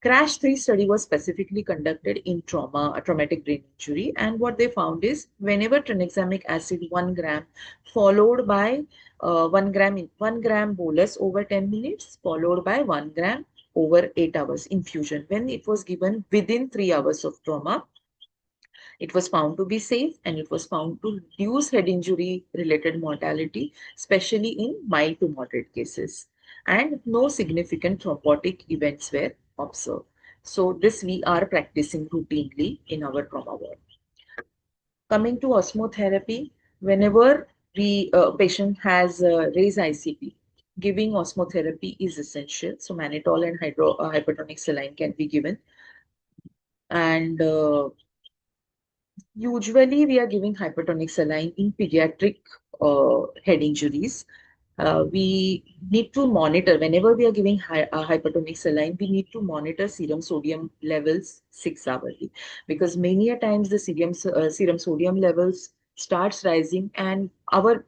CRASH 3 study was specifically conducted in trauma, a traumatic brain injury, and what they found is whenever tranexamic acid 1 gram followed by 1 gram bolus over 10 minutes followed by 1 gram over 8 hours infusion, when it was given within 3 hours of trauma, it was found to be safe and it was found to reduce head injury related mortality, especially in mild to moderate cases. And no significant thrombotic events were observed. So this we are practicing routinely in our trauma ward. Coming to osmotherapy, whenever the patient has raised ICP, giving osmotherapy is essential. So mannitol and hypertonic saline can be given. And usually, we are giving hypertonic saline in pediatric head injuries. We need to monitor whenever we are giving hypertonic saline. We need to monitor serum sodium levels 6 hourly, because many a times the serum sodium levels starts rising, and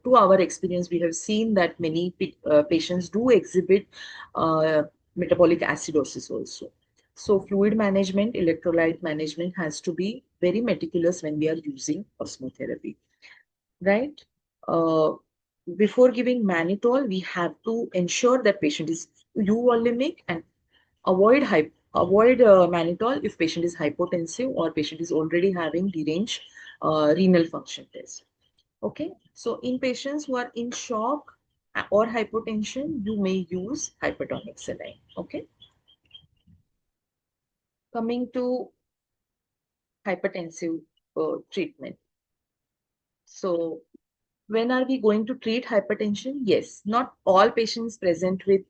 to our experience, we have seen that many patients do exhibit metabolic acidosis also. So fluid management, electrolyte management has to be very meticulous when we are using osmotherapy, right? Uh, Before giving mannitol, we have to ensure that patient is euvolemic and avoid mannitol if patient is hypotensive or patient is already having deranged renal function test. Okay, so in patients who are in shock or hypotension, you may use hypertonic saline. Okay, coming to hypertensive treatment. So when are we going to treat hypertension? Yes, not all patients present with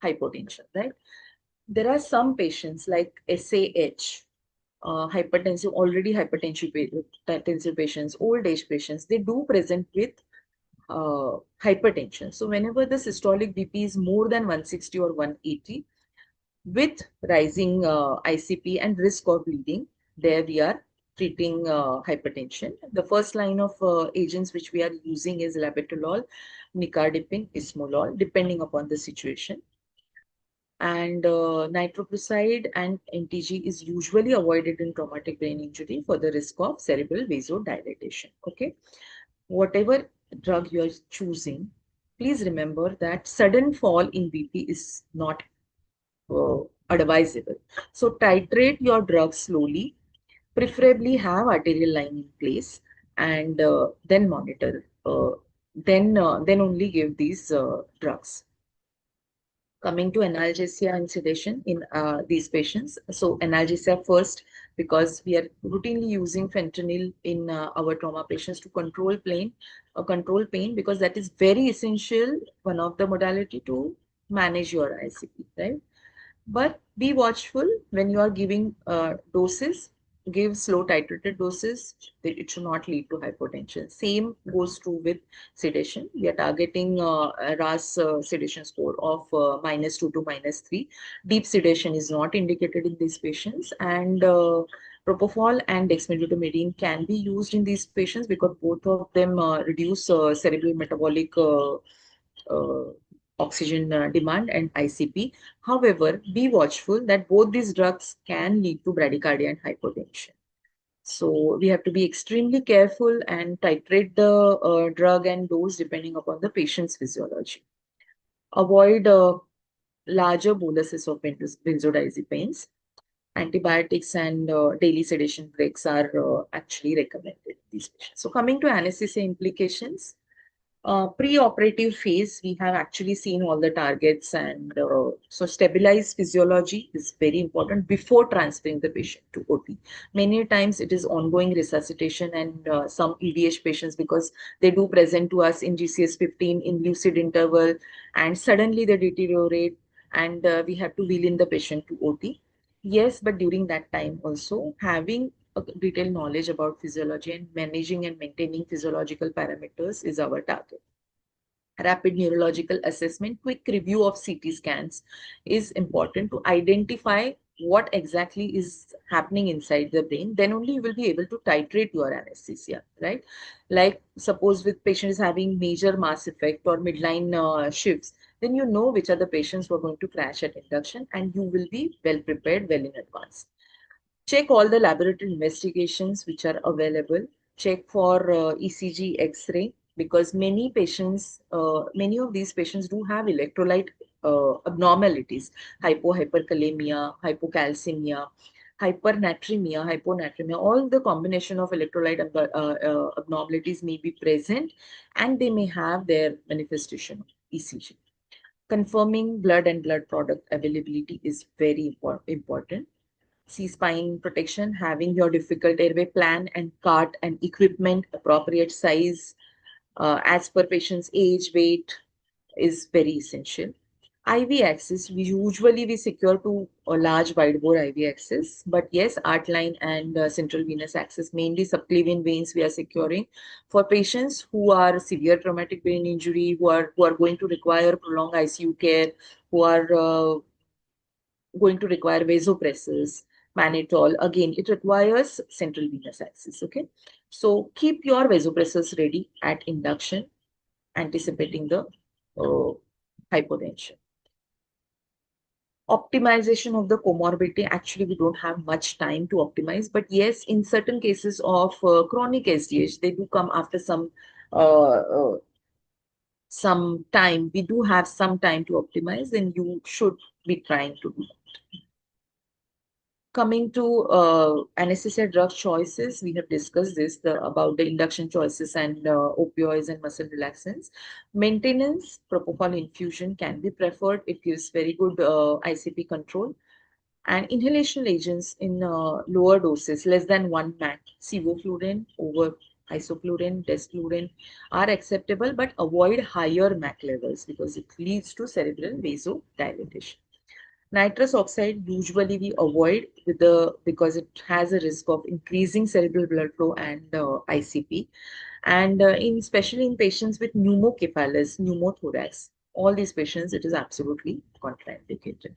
hypotension, right? There are some patients like SAH, already hypertensive patients, old age patients, they do present with hypertension. So whenever the systolic BP is more than 160 or 180, with rising ICP and risk of bleeding, there we are treating hypertension. The first line of agents which we are using is labetalol, nicardipine, ismolol, depending upon the situation. And nitroprusside and NTG is usually avoided in traumatic brain injury for the risk of cerebral vasodilatation. Okay, whatever drug you are choosing, please remember that sudden fall in BP is not advisable. So titrate your drugs slowly, preferably have arterial line in place, and then monitor. Then only give these drugs. Coming to analgesia and sedation in these patients. So analgesia first, because we are routinely using fentanyl in our trauma patients to control pain, because that is very essential, one of the modality to manage your ICP, right? But be watchful when you are giving doses. Give slow titrated doses. It should not lead to hypotension. Same goes true with sedation. We are targeting a RAS sedation score of -2 to -3. Deep sedation is not indicated in these patients, and propofol and dexmedetomidine can be used in these patients because both of them reduce cerebral metabolic uh, oxygen demand and ICP. However, be watchful that both these drugs can lead to bradycardia and hypotension. So we have to be extremely careful and titrate the drug and dose depending upon the patient's physiology. Avoid larger boluses of benzodiazepines. Antibiotics and daily sedation breaks are actually recommended in these patients. So coming to anesthesia implications, pre-operative phase, we have actually seen all the targets, and so stabilized physiology is very important before transferring the patient to OT. Many times it is ongoing resuscitation, and some EDH patients, because they do present to us in GCS 15 in lucid interval, and suddenly they deteriorate, and we have to wheel in the patient to OT. Yes, but during that time also having a detailed knowledge about physiology and managing and maintaining physiological parameters is our target. Rapid neurological assessment, quick review of CT scans is important to identify what exactly is happening inside the brain. Then only you will be able to titrate your anesthesia, right? Like suppose with patients having major mass effect or midline shifts, then you know which are the patients who are going to crash at induction, and you will be well prepared well in advance. Check all the laboratory investigations which are available. Check for ECG, X-ray, because many of these patients do have electrolyte abnormalities, hyperkalemia, hypocalcemia, hypernatremia, hyponatremia. All the combination of electrolyte abnormalities may be present, and they may have their manifestation of ECG. Confirming blood and blood product availability is very important. C-spine protection, having your difficult airway plan and cart and equipment, appropriate size as per patient's age, weight is very essential. IV access, we secure to a large wide bore IV access, but yes, art line and central venous access, mainly subclavian veins we are securing for patients who are severe traumatic brain injury, who are going to require prolonged ICU care, who are going to require vasopressors, mannitol. Again, it requires central venous access. Okay, so keep your vasopressors ready at induction, anticipating the hypotension. Optimization of the comorbidity. Actually, we don't have much time to optimize, but yes, in certain cases of chronic SDH, they do come after some time. We do have some time to optimize, and you should be trying to do. Coming to anesthesia drug choices, we have discussed this about the induction choices and opioids and muscle relaxants. Maintenance, propofol infusion can be preferred. It gives very good ICP control. And inhalational agents in lower doses, less than 1 MAC, sevoflurane over isoflurane, desflurane are acceptable, but avoid higher MAC levels because it leads to cerebral vasodilatation. Nitrous oxide usually we avoid because it has a risk of increasing cerebral blood flow and ICP. And especially in patients with pneumocephalus, pneumothorax, all these patients, it is absolutely contraindicated.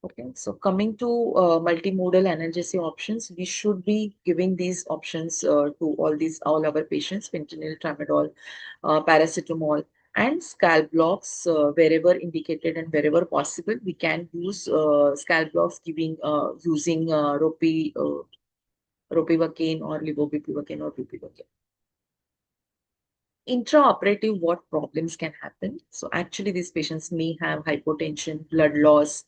Okay, so coming to multimodal analgesia options, we should be giving these options to all our patients: fentanyl, tramadol, paracetamol, and scalp blocks wherever indicated and wherever possible. We can use scalp blocks using ropivacaine or levobupivacaine or bupivacaine. Intraoperative, what problems can happen? So actually these patients may have hypotension, blood loss,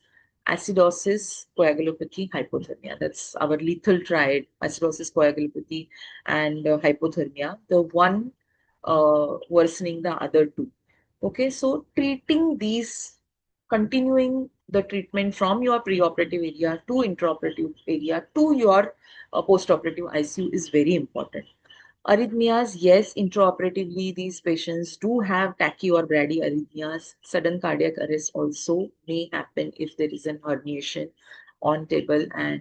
acidosis, coagulopathy, hypothermia. That's our lethal triad: acidosis, coagulopathy, and hypothermia. The one worsening the other two. Okay, so treating these, continuing the treatment from your preoperative area to intraoperative area to your postoperative ICU is very important. Arrhythmias, yes, intraoperatively, these patients do have tachy or bradyarrhythmias. Sudden cardiac arrest also may happen if there is an herniation on table. And,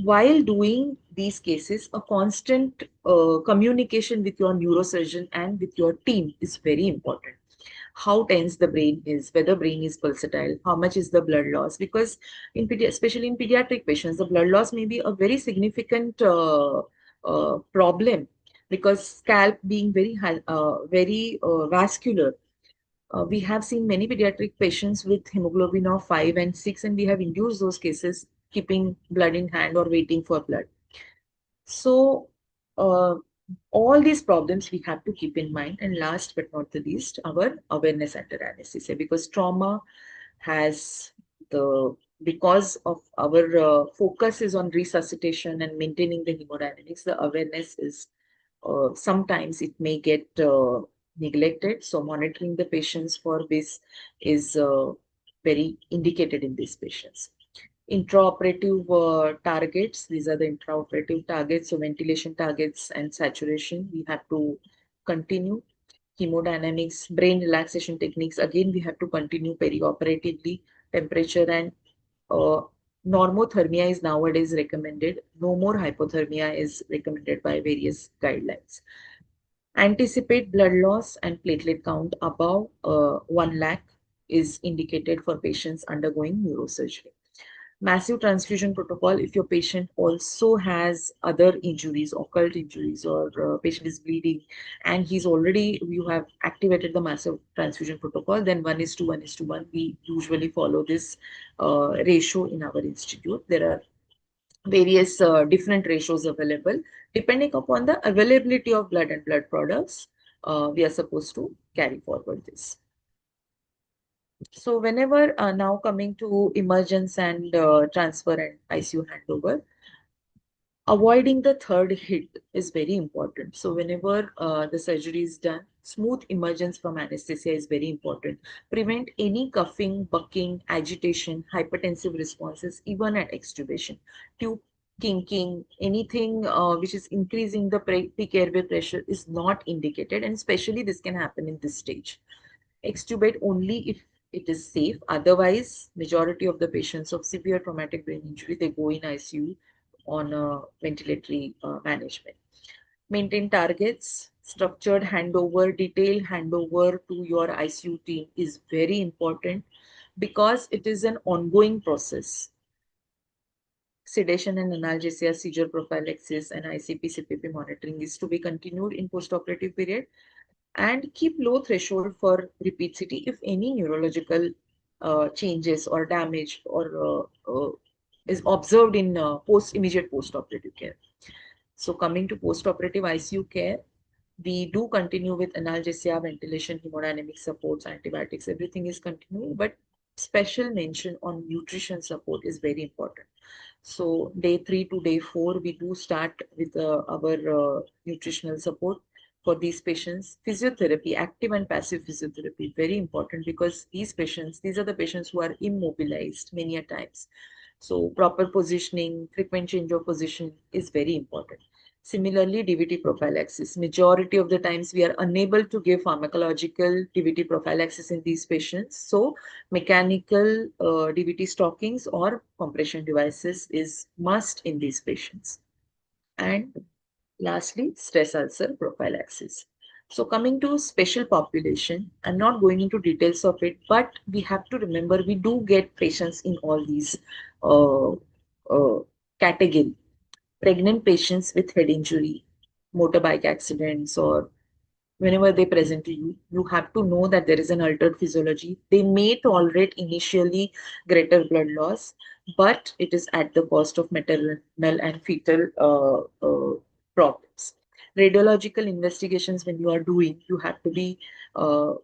while doing these cases, a constant communication with your neurosurgeon and with your team is very important. How tense the brain is, whether brain is pulsatile, how much is the blood loss, because especially in pediatric patients, the blood loss may be a very significant problem, because scalp being very vascular. We have seen many pediatric patients with hemoglobin of 5 and 6, and we have induced those cases keeping blood in hand or waiting for blood. So uh, all these problems we have to keep in mind. And last but not the least, our awareness under anesthesia, because trauma has the, because of our focus is on resuscitation and maintaining the hemodynamics, the awareness is sometimes it may get neglected. So monitoring the patients for this is very indicated in these patients. Intraoperative targets, these are the intraoperative targets. So ventilation targets and saturation, we have to continue. Hemodynamics, brain relaxation techniques, again, we have to continue perioperatively. Temperature and normothermia is nowadays recommended. No more hypothermia is recommended by various guidelines. Anticipate blood loss and platelet count above 1 lakh is indicated for patients undergoing neurosurgery. Massive transfusion protocol, if your patient also has other injuries, occult injuries, or patient is bleeding and he's already, you have activated the massive transfusion protocol, then 1:1:1. We usually follow this ratio in our institute. There are various different ratios available. Depending upon the availability of blood and blood products, we are supposed to carry forward this. So whenever now coming to emergence and transfer and ICU handover, avoiding the third hit is very important. So whenever the surgery is done, smooth emergence from anesthesia is very important. Prevent any coughing, bucking, agitation, hypertensive responses, even at extubation. Tube kinking, anything which is increasing the peak airway pressure is not indicated, and especially this can happen in this stage. Extubate only if it is safe. Otherwise, majority of the patients of severe traumatic brain injury, they go in ICU on a ventilatory management. Maintain targets. Structured handover, detailed handover to your ICU team is very important, because it is an ongoing process. Sedation and analgesia, seizure prophylaxis, and ICP, CPP monitoring is to be continued in postoperative period. And keep low threshold for repeat CT if any neurological changes or damage or is observed in immediate postoperative care. So coming to postoperative ICU care, we do continue with analgesia, ventilation, hemodynamic supports, antibiotics, everything is continuing, but special mention on nutrition support is very important. So day 3 to day 4, we do start with our nutritional support for these patients. Physiotherapy, active and passive physiotherapy, very important, because these patients, these are the patients who are immobilized many a times. So proper positioning, frequent change of position is very important. Similarly, DVT prophylaxis. Majority of the times we are unable to give pharmacological DVT prophylaxis in these patients. So mechanical DVT stockings or compression devices is must in these patients. And lastly, stress ulcer prophylaxis. So coming to special population, I'm not going into details of it, but we have to remember we do get patients in all these uh, category. Pregnant patients with head injury, motorbike accidents, or whenever they present to you, you have to know that there is an altered physiology. They may tolerate initially greater blood loss, but it is at the cost of maternal and fetal problems. radiological investigations when you are doing, you have to be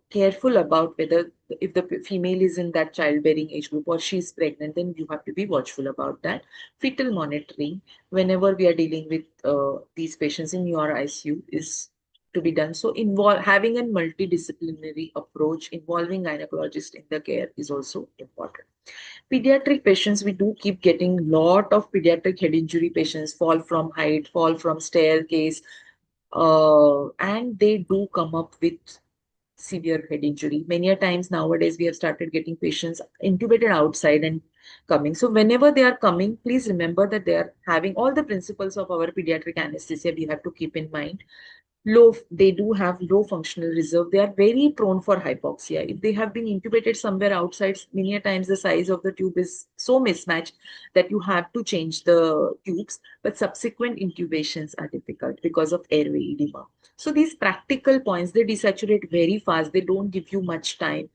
careful about whether if the female is in that childbearing age group or she's pregnant, then you have to be watchful about that. Fetal monitoring whenever we are dealing with these patients in your ICU is to be done. So having a multidisciplinary approach involving gynecologist in the care is also important. Pediatric patients, we do keep getting lot of pediatric head injury patients, fall from height, fall from staircase, and they do come up with severe head injury. Many a times nowadays we have started getting patients intubated outside and coming. So whenever they are coming, please remember that they are having all the principles of our pediatric anesthesia we have to keep in mind. They do have low functional reserve. They are very prone for hypoxia. If they have been intubated somewhere outside, many a times the size of the tube is so mismatched that you have to change the tubes, but subsequent intubations are difficult because of airway edema. So these practical points, they desaturate very fast. They don't give you much time.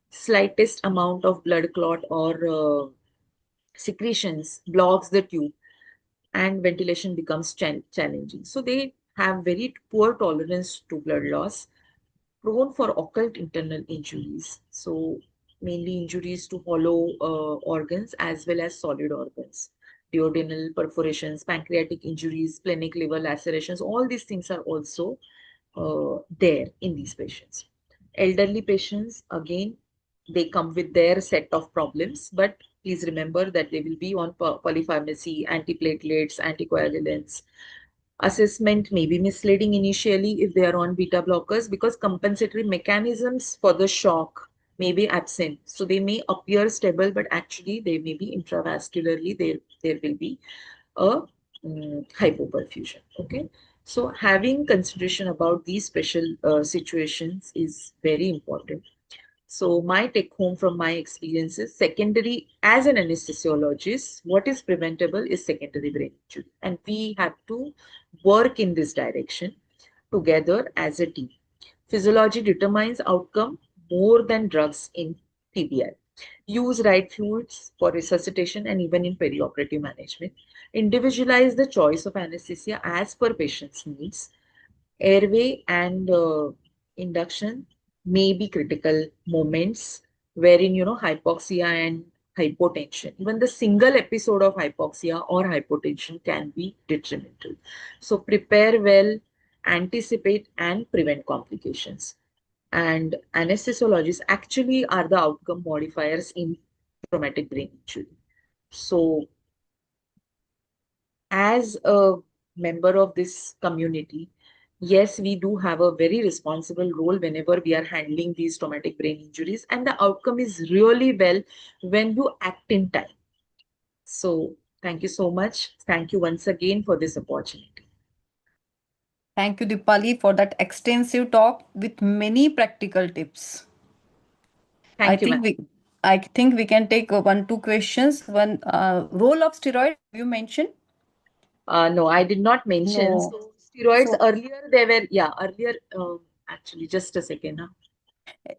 Slightest amount of blood clot or secretions blocks the tube and ventilation becomes challenging. So they have very poor tolerance to blood loss, prone for occult internal injuries. So mainly injuries to hollow organs as well as solid organs. Duodenal perforations, pancreatic injuries, splenic liver lacerations, all these things are also there in these patients. Elderly patients, again, they come with their set of problems, but please remember that they will be on polypharmacy, antiplatelets, anticoagulants. Assessment may be misleading initially if they are on beta blockers because compensatory mechanisms for the shock may be absent. So they may appear stable, but actually they may be intravascularly, there will be a hypoperfusion. Okay. So having consideration about these special situations is very important. So my take home from my experiences, secondary as an anesthesiologist, what is preventable is secondary brain injury. And we have to work in this direction together as a team. Physiology determines outcome more than drugs in TBI. Use right fluids for resuscitation and even in perioperative management. Individualize the choice of anesthesia as per patient's needs. Airway and induction may be critical moments wherein, hypoxia and hypotension, even the single episode of hypoxia or hypotension can be detrimental. So prepare well, anticipate and prevent complications. And anesthesiologists actually are the outcome modifiers in traumatic brain injury. So as a member of this community, yes, we do have a very responsible role whenever we are handling these traumatic brain injuries, and the outcome is really well when you act in time. So thank you so much. Thank you once again for this opportunity. Thank you, Dipali, for that extensive talk with many practical tips. I Thank you, think ma'am. we can take one, two questions. One, role of steroid, have you mentioned? No, I did not mention. No. So steroids So earlier, they were, earlier, actually, just a second. Huh?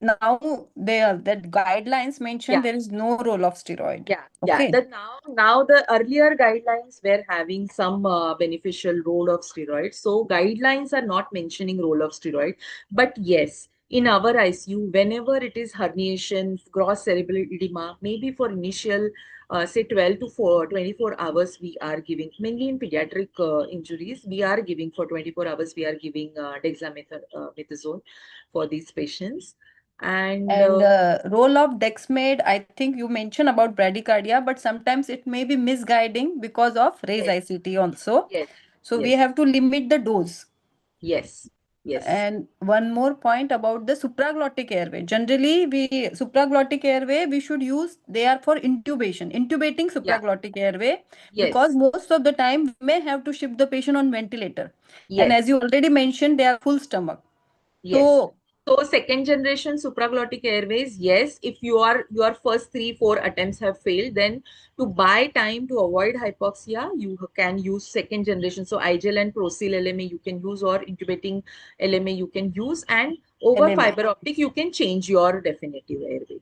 now that guidelines mention Yeah. there is no role of steroid. Yeah. Okay. That now the earlier guidelines were having some beneficial role of steroids. So guidelines are not mentioning role of steroid, but yes, in our ICU, whenever it is herniation, gross cerebral edema, maybe for initial say 12 to 24 hours, we are giving mainly in pediatric injuries. We are giving for 24 hours. We are giving dexamethasone for these patients. And Role of dexmed, I think you mentioned about bradycardia, but sometimes it may be misguiding because of raised yes, ICT also. yes, So we yes, have to limit the dose. yes, yes. And one more point about the supraglottic airway. Generally, supraglottic airway we should use. They are for intubating Yeah. supraglottic airway, because Yes, most of the time we may have to shift the patient on ventilator. And as yes, you already mentioned, they are full stomach. yes. So So second generation supraglottic airways, yes, if your first 3, 4 attempts have failed, then to buy time to avoid hypoxia, you can use second generation. So IGEL and Procil LMA you can use, or intubating LMA you can use, and over LMA. fiber optic you can change your definitive airway.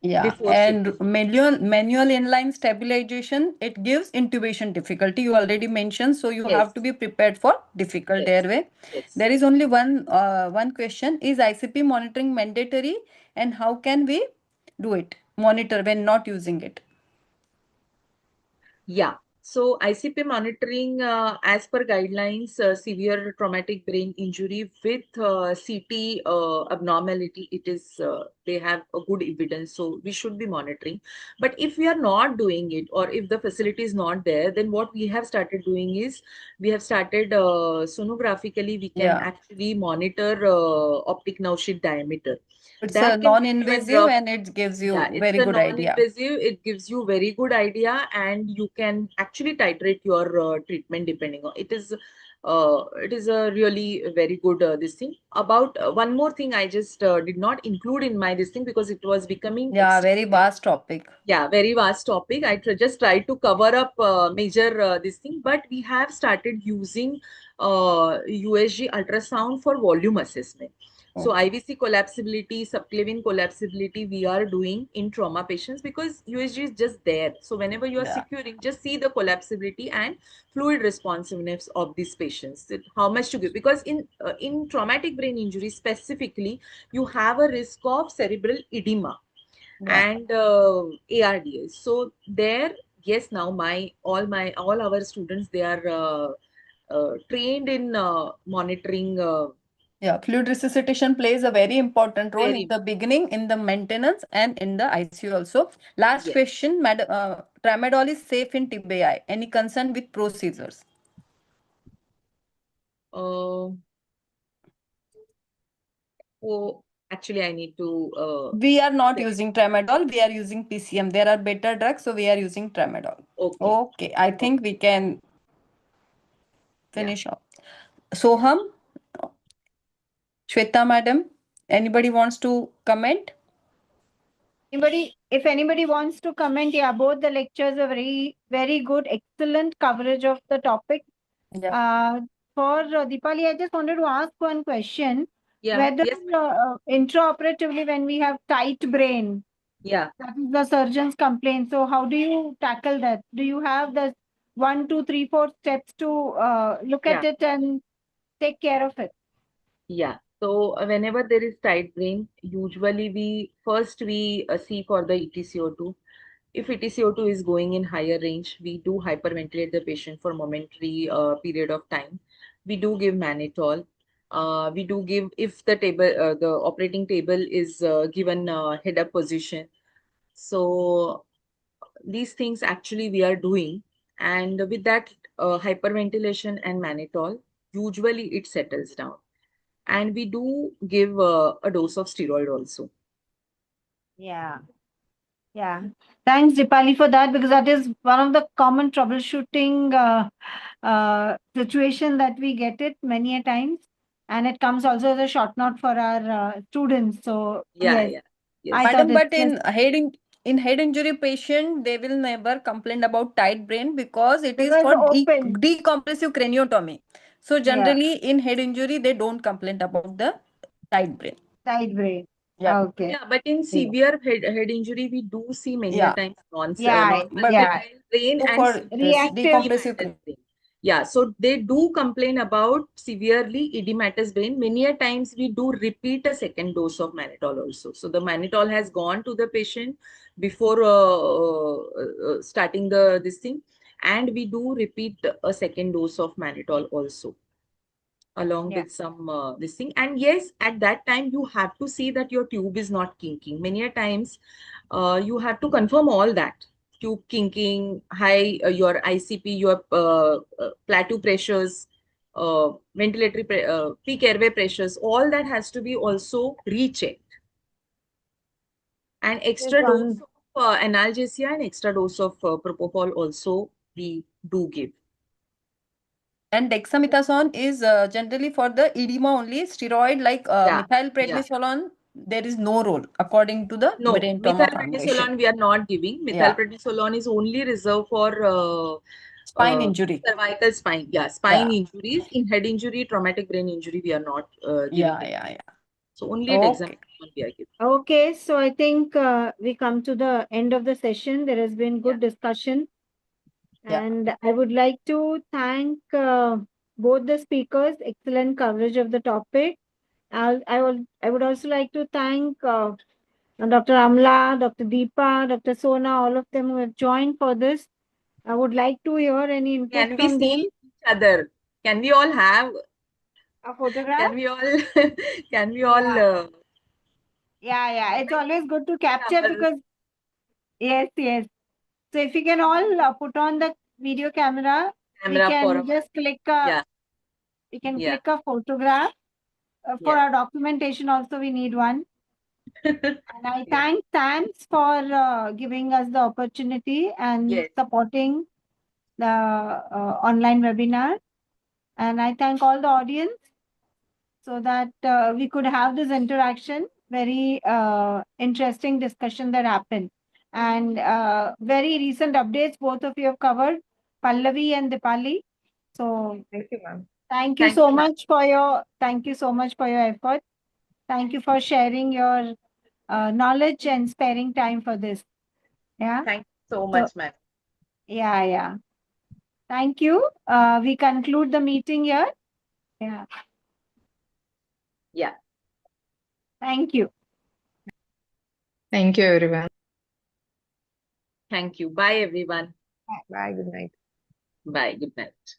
Yeah, before and CPR. manual inline stabilization, it gives intubation difficulty. You already mentioned, so you Yes, have to be prepared for difficult yes, airway. yes. There is only one question: is ICP monitoring mandatory, and how can we do it? Monitor when not using it. Yeah. So ICP monitoring, as per guidelines, severe traumatic brain injury with CT abnormality, it is they have a good evidence. So we should be monitoring. But if we are not doing it, or if the facility is not there, then what we have started doing is we have started sonographically. We can Yeah, actually monitor optic nerve sheath diameter. it's a That can give you a non-invasive rough. and it gives Yeah, you it's very a good idea. non-invasive. It gives you very good idea, and you can actually titrate your treatment depending on it is. It is a really very good this thing. About one more thing, I just did not include in my this thing because it was becoming Yeah, very extremely, vast topic. yeah, very vast topic. I just tried to cover up major this thing, but we have started using USG ultrasound for volume assessment. So Okay. IVC collapsibility, subclavian collapsibility, we are doing in trauma patients because USG is just there. So whenever you are Yeah, securing, just see the collapsibility and fluid responsiveness of these patients. How much to give? Because in traumatic brain injury specifically, you have a risk of cerebral edema yeah. and ARDS. So there, yes, now all our students, they are trained in monitoring. Yeah, fluid resuscitation plays a very important role in Very the beginning, in the maintenance, and in the ICU also. Last Yes. question, tramadol is safe in TBI. Any concern with procedures? Uh, oh, actually, I need to. We are not Check. using tramadol. We are using PCM. There are better drugs, so we are using tramadol. Okay. Okay, I think we can Yeah. finish off. Soham, Shweta madam, anybody wants to comment? If anybody wants to comment, yeah, both the lectures are very, very good, excellent coverage of the topic. Yeah. For Deepali, I just wanted to ask one question. Yeah. Whether Yes. intraoperatively, when we have tight brain, Yeah. that is the surgeon's complaint. So how do you tackle that? Do you have the 1, 2, 3, 4 steps to look Yeah. at it and take care of it? Yeah. So whenever there is tight brain, usually we see for the ETCO2. If ETCO2 is going in higher range, we do hyperventilate the patient for momentary period of time. We do give mannitol. We do give if the operating table is given head up position. So these things actually we are doing, and with that hyperventilation and mannitol, usually it settles down, and we do give a dose of steroid also. Yeah. Yeah. Thanks, Dipali, for that, because that is one of the common troubleshooting situation that we get it many a times. And it comes also as a short note for our students. So Yeah, yes, yeah, I yes. thought Madam, it's but just in head injury patient, they will never complain about tight brain because it is because for open. decompressive craniotomy. So Yeah, generally in head injury, they don't complain about the tight brain. tight brain. Yeah. Okay. Yeah, but in Yeah. severe head injury, we do see many a Yeah. times Yeah, But yeah. non-pulsatile brain go and for this severely Reactive. decompressive edematous brain. Yeah, so they do complain about severely edematous brain. Many a times we do repeat a second dose of mannitol also. So the mannitol has gone to the patient before starting this thing, and we do repeat a second dose of mannitol also along Yeah. with some this thing. And yes, at that time you have to see that your tube is not kinking. Many a times you have to confirm all that: tube kinking, high your ICP, your plateau pressures, ventilatory peak airway pressures, all that has to be also rechecked. And This extra dose one. of analgesia and extra dose of propofol also we do give. and dexamethasone is generally for the edema only. Steroid like Yeah, yeah. methylprednisolone, there is no role according to the No, Brain Trauma Foundation. methylprednisolone we are not giving. Yeah, Methylprednisolone is only reserved for spine injury. cervical spine. Yeah, spine Yeah, injuries. In head injury, traumatic brain injury, we are not giving yeah, it. yeah, yeah. So only at exam Okay. we are giving. Okay, so I think we come to the end of the session. There has been good discussion. Yeah. And I would like to thank both the speakers, excellent coverage of the topic. I would also like to thank Dr. Amla, Dr. Deepa, Dr. Sona, all of them who have joined for this. I would like to hear any input Can we from see them. each other? Can we all have? A photograph? Can we all? Can we all? Yeah. It's always good to capture our- because yes. So if you can all put on the video camera, we Camera for can just click a yeah. we can Yeah. click a photograph. For Yeah. our documentation also we need one. And I Yeah. thank Thanks for giving us the opportunity and Yes. supporting the online webinar. And I thank all the audience so that we could have this interaction, very interesting discussion that happened. And very recent updates, both of you have covered, Pallavi and Dipali. So Thank you, ma'am. thank you Thank so you, ma'am. much for your effort. Thank you for sharing your knowledge and sparing time for this. Yeah. Thank you so much, ma'am. Yeah. Thank you. We conclude the meeting here. Yeah. Yeah. Thank you. Thank you, everyone. Thank you. Bye, everyone. Bye. Good night. Bye. Good night.